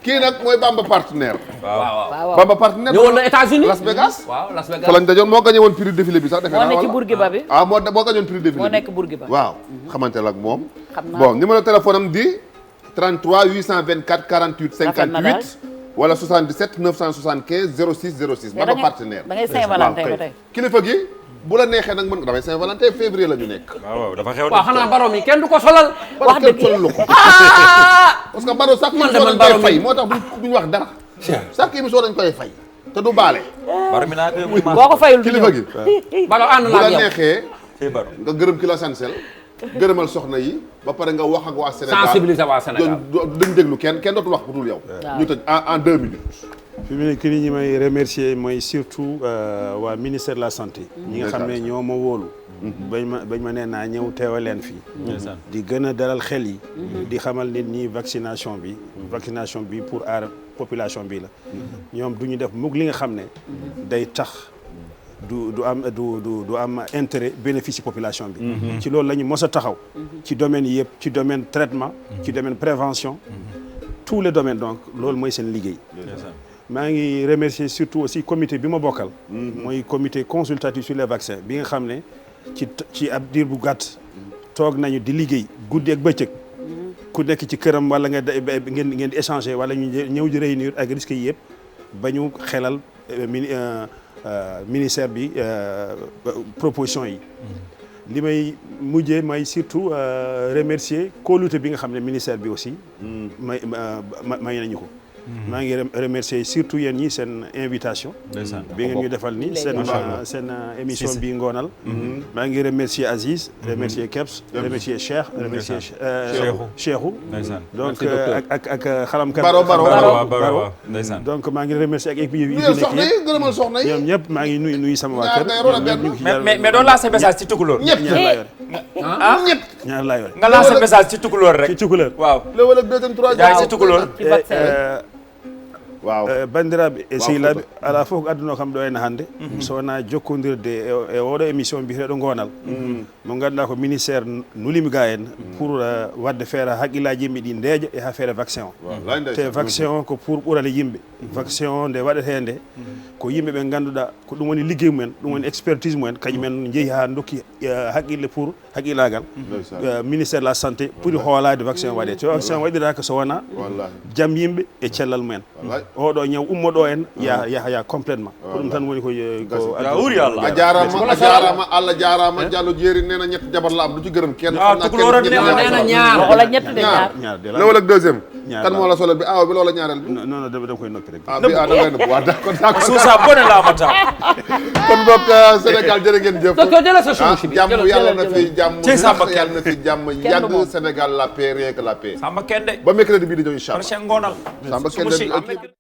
kii nag mooy Bamba partenaire. waaw Bamba partenaire. ñëwoon na États-Unis Las Vegas. waaw Las Vegas fa lañ dajoon moo gagné woon prix défilé bi sax defe naa. moo nekk ci Bourguiba bi. moo gagné woon prix défilé bi. moo nekk Bourguiba. waaw xamante la ak moom. xam naa bon numéro téléphone am di 33 824 48 58. wala 77 975 06 06. Bamba partenaire. da ngay Saint-Valentin ba tey. kilifa gi bu la neexee nag mën damay Saint-Valentin février la ñu nekk. waaw dafa xew. waaw xanaa baro mi kenn du ko solal. wax dëgg sol lu ko. parce que baro sax émission dañ koy fay moo tax duñ wax dara. chaque émission dañ koy fay. te du baale. baro mi naa koy boo ko fayul du kilifa gi. baro ànd bu naa la ak yow neexee. baro nga gërëm ki la sansel gërëmal soxna yi ba pare nga wax ak waa Sénégal sensibiliser waa Sénégal. duñ déglu kenn dootul wax ku dul yow. ñu tëj en 2 minutes. fi mu nekk nii ñi may remercier mooy surtout waa ministère de la santé. ñi nga xam ne ñoo ma wóolu. bañ ma nee naa ñëw teewal leen fii. di gën a dalal xel yi. di xamal nit ñi vaccination bi pour aar population bi la. ñoom du ñu def mukk li nga xam ne day tax. du am intérêt bénéfice population bi. ci loolu la ñu mos a taxaw. ci domaine yëpp ci domaine traitement. ci domaine prévention. tous les domaines donc loolu mooy seen liggéey. maa ngi remercier surtout aussi comité bi ma bokkal. mooy comité consultatif sur les vaccins bi nga xam ne ci ab diir bu gàtt. toog nañu di liggéey guddi ak bëccëg. ku nekk ci këram wala ngeen di échanger wala ñu ñëw di réunir ak risques yi yëpp ba ñu xelal ministère bi proposition yi. li may mujjee may surtout remercier kóolute bi nga xam ne ministère bi aussi. may nañu ko. maa ngi remercier surtout yéen ñi seen invitation. bi ngeen ñu defal ni seen émission bi ngoonal. maa ngi remercier Aziz. remercier Kebs. remercier Cheikh. remercier Cheikhou. donc ak xalamkat. Baro. donc maa ngi remercier ak équipe yi soxna yi gërëmal soxna yi. ñoom ñëpp maa ngi nuyu sama waa kër. mais doon lancer message ci tukulóor. ñaar laa yore. nga lancer message ci tukulóor rek. ci tukulóor. waaw. léwal ak deuxième troisième. jaay ci tukulóor. waaw bandiraɓe e sehilaɓe ala fof ko aduna kam ɗo henna hannde so wona jokkodirde e oɗo émission biyeteɗo ngonal mo ganduɗa ko ministére nulimi ga en pour wadde feere haqqillaji yimɓe ɗi ndeeƴa e ha feere vaccin o te vaccin o ko pour ɓurale yimɓe vaccin o nde waɗete nde ko yimɓe ɓe ganduɗa ko ɗum woni liggey mumen ɗum woni expertise mumen kañumen jeehi ha dokki haqqille pour haqqillagal ministére de la santé ɓuuri hoolade vaccin waɗe te vaccin waɗiraka so wona jaam yimɓe e cellal mumen oɗo ñaw ummoɗo en yaha complètement ko ɗum tan woni ko wuri Allah a jarama Allah jarama Diallo Jeeri nee na ñetti jabar la am du ci gërëm kenn nee na ñaar wala ñett de ñaar lewal ak deuxième kan moo la solo bi aaw bi loola ñaareel bi non dama koy noppi rek bi da ngay nëbb waa d'accord suusa bone la mata kon boog Sénégal jërë ngeen jëf jàmm yàlla na fi jàmm yàlla na fi jàmm yàgg Sénégal la paix rien que la paix Samba Kende ba mercredi bii di ñëw inchallah prochain ngonal Samba Kende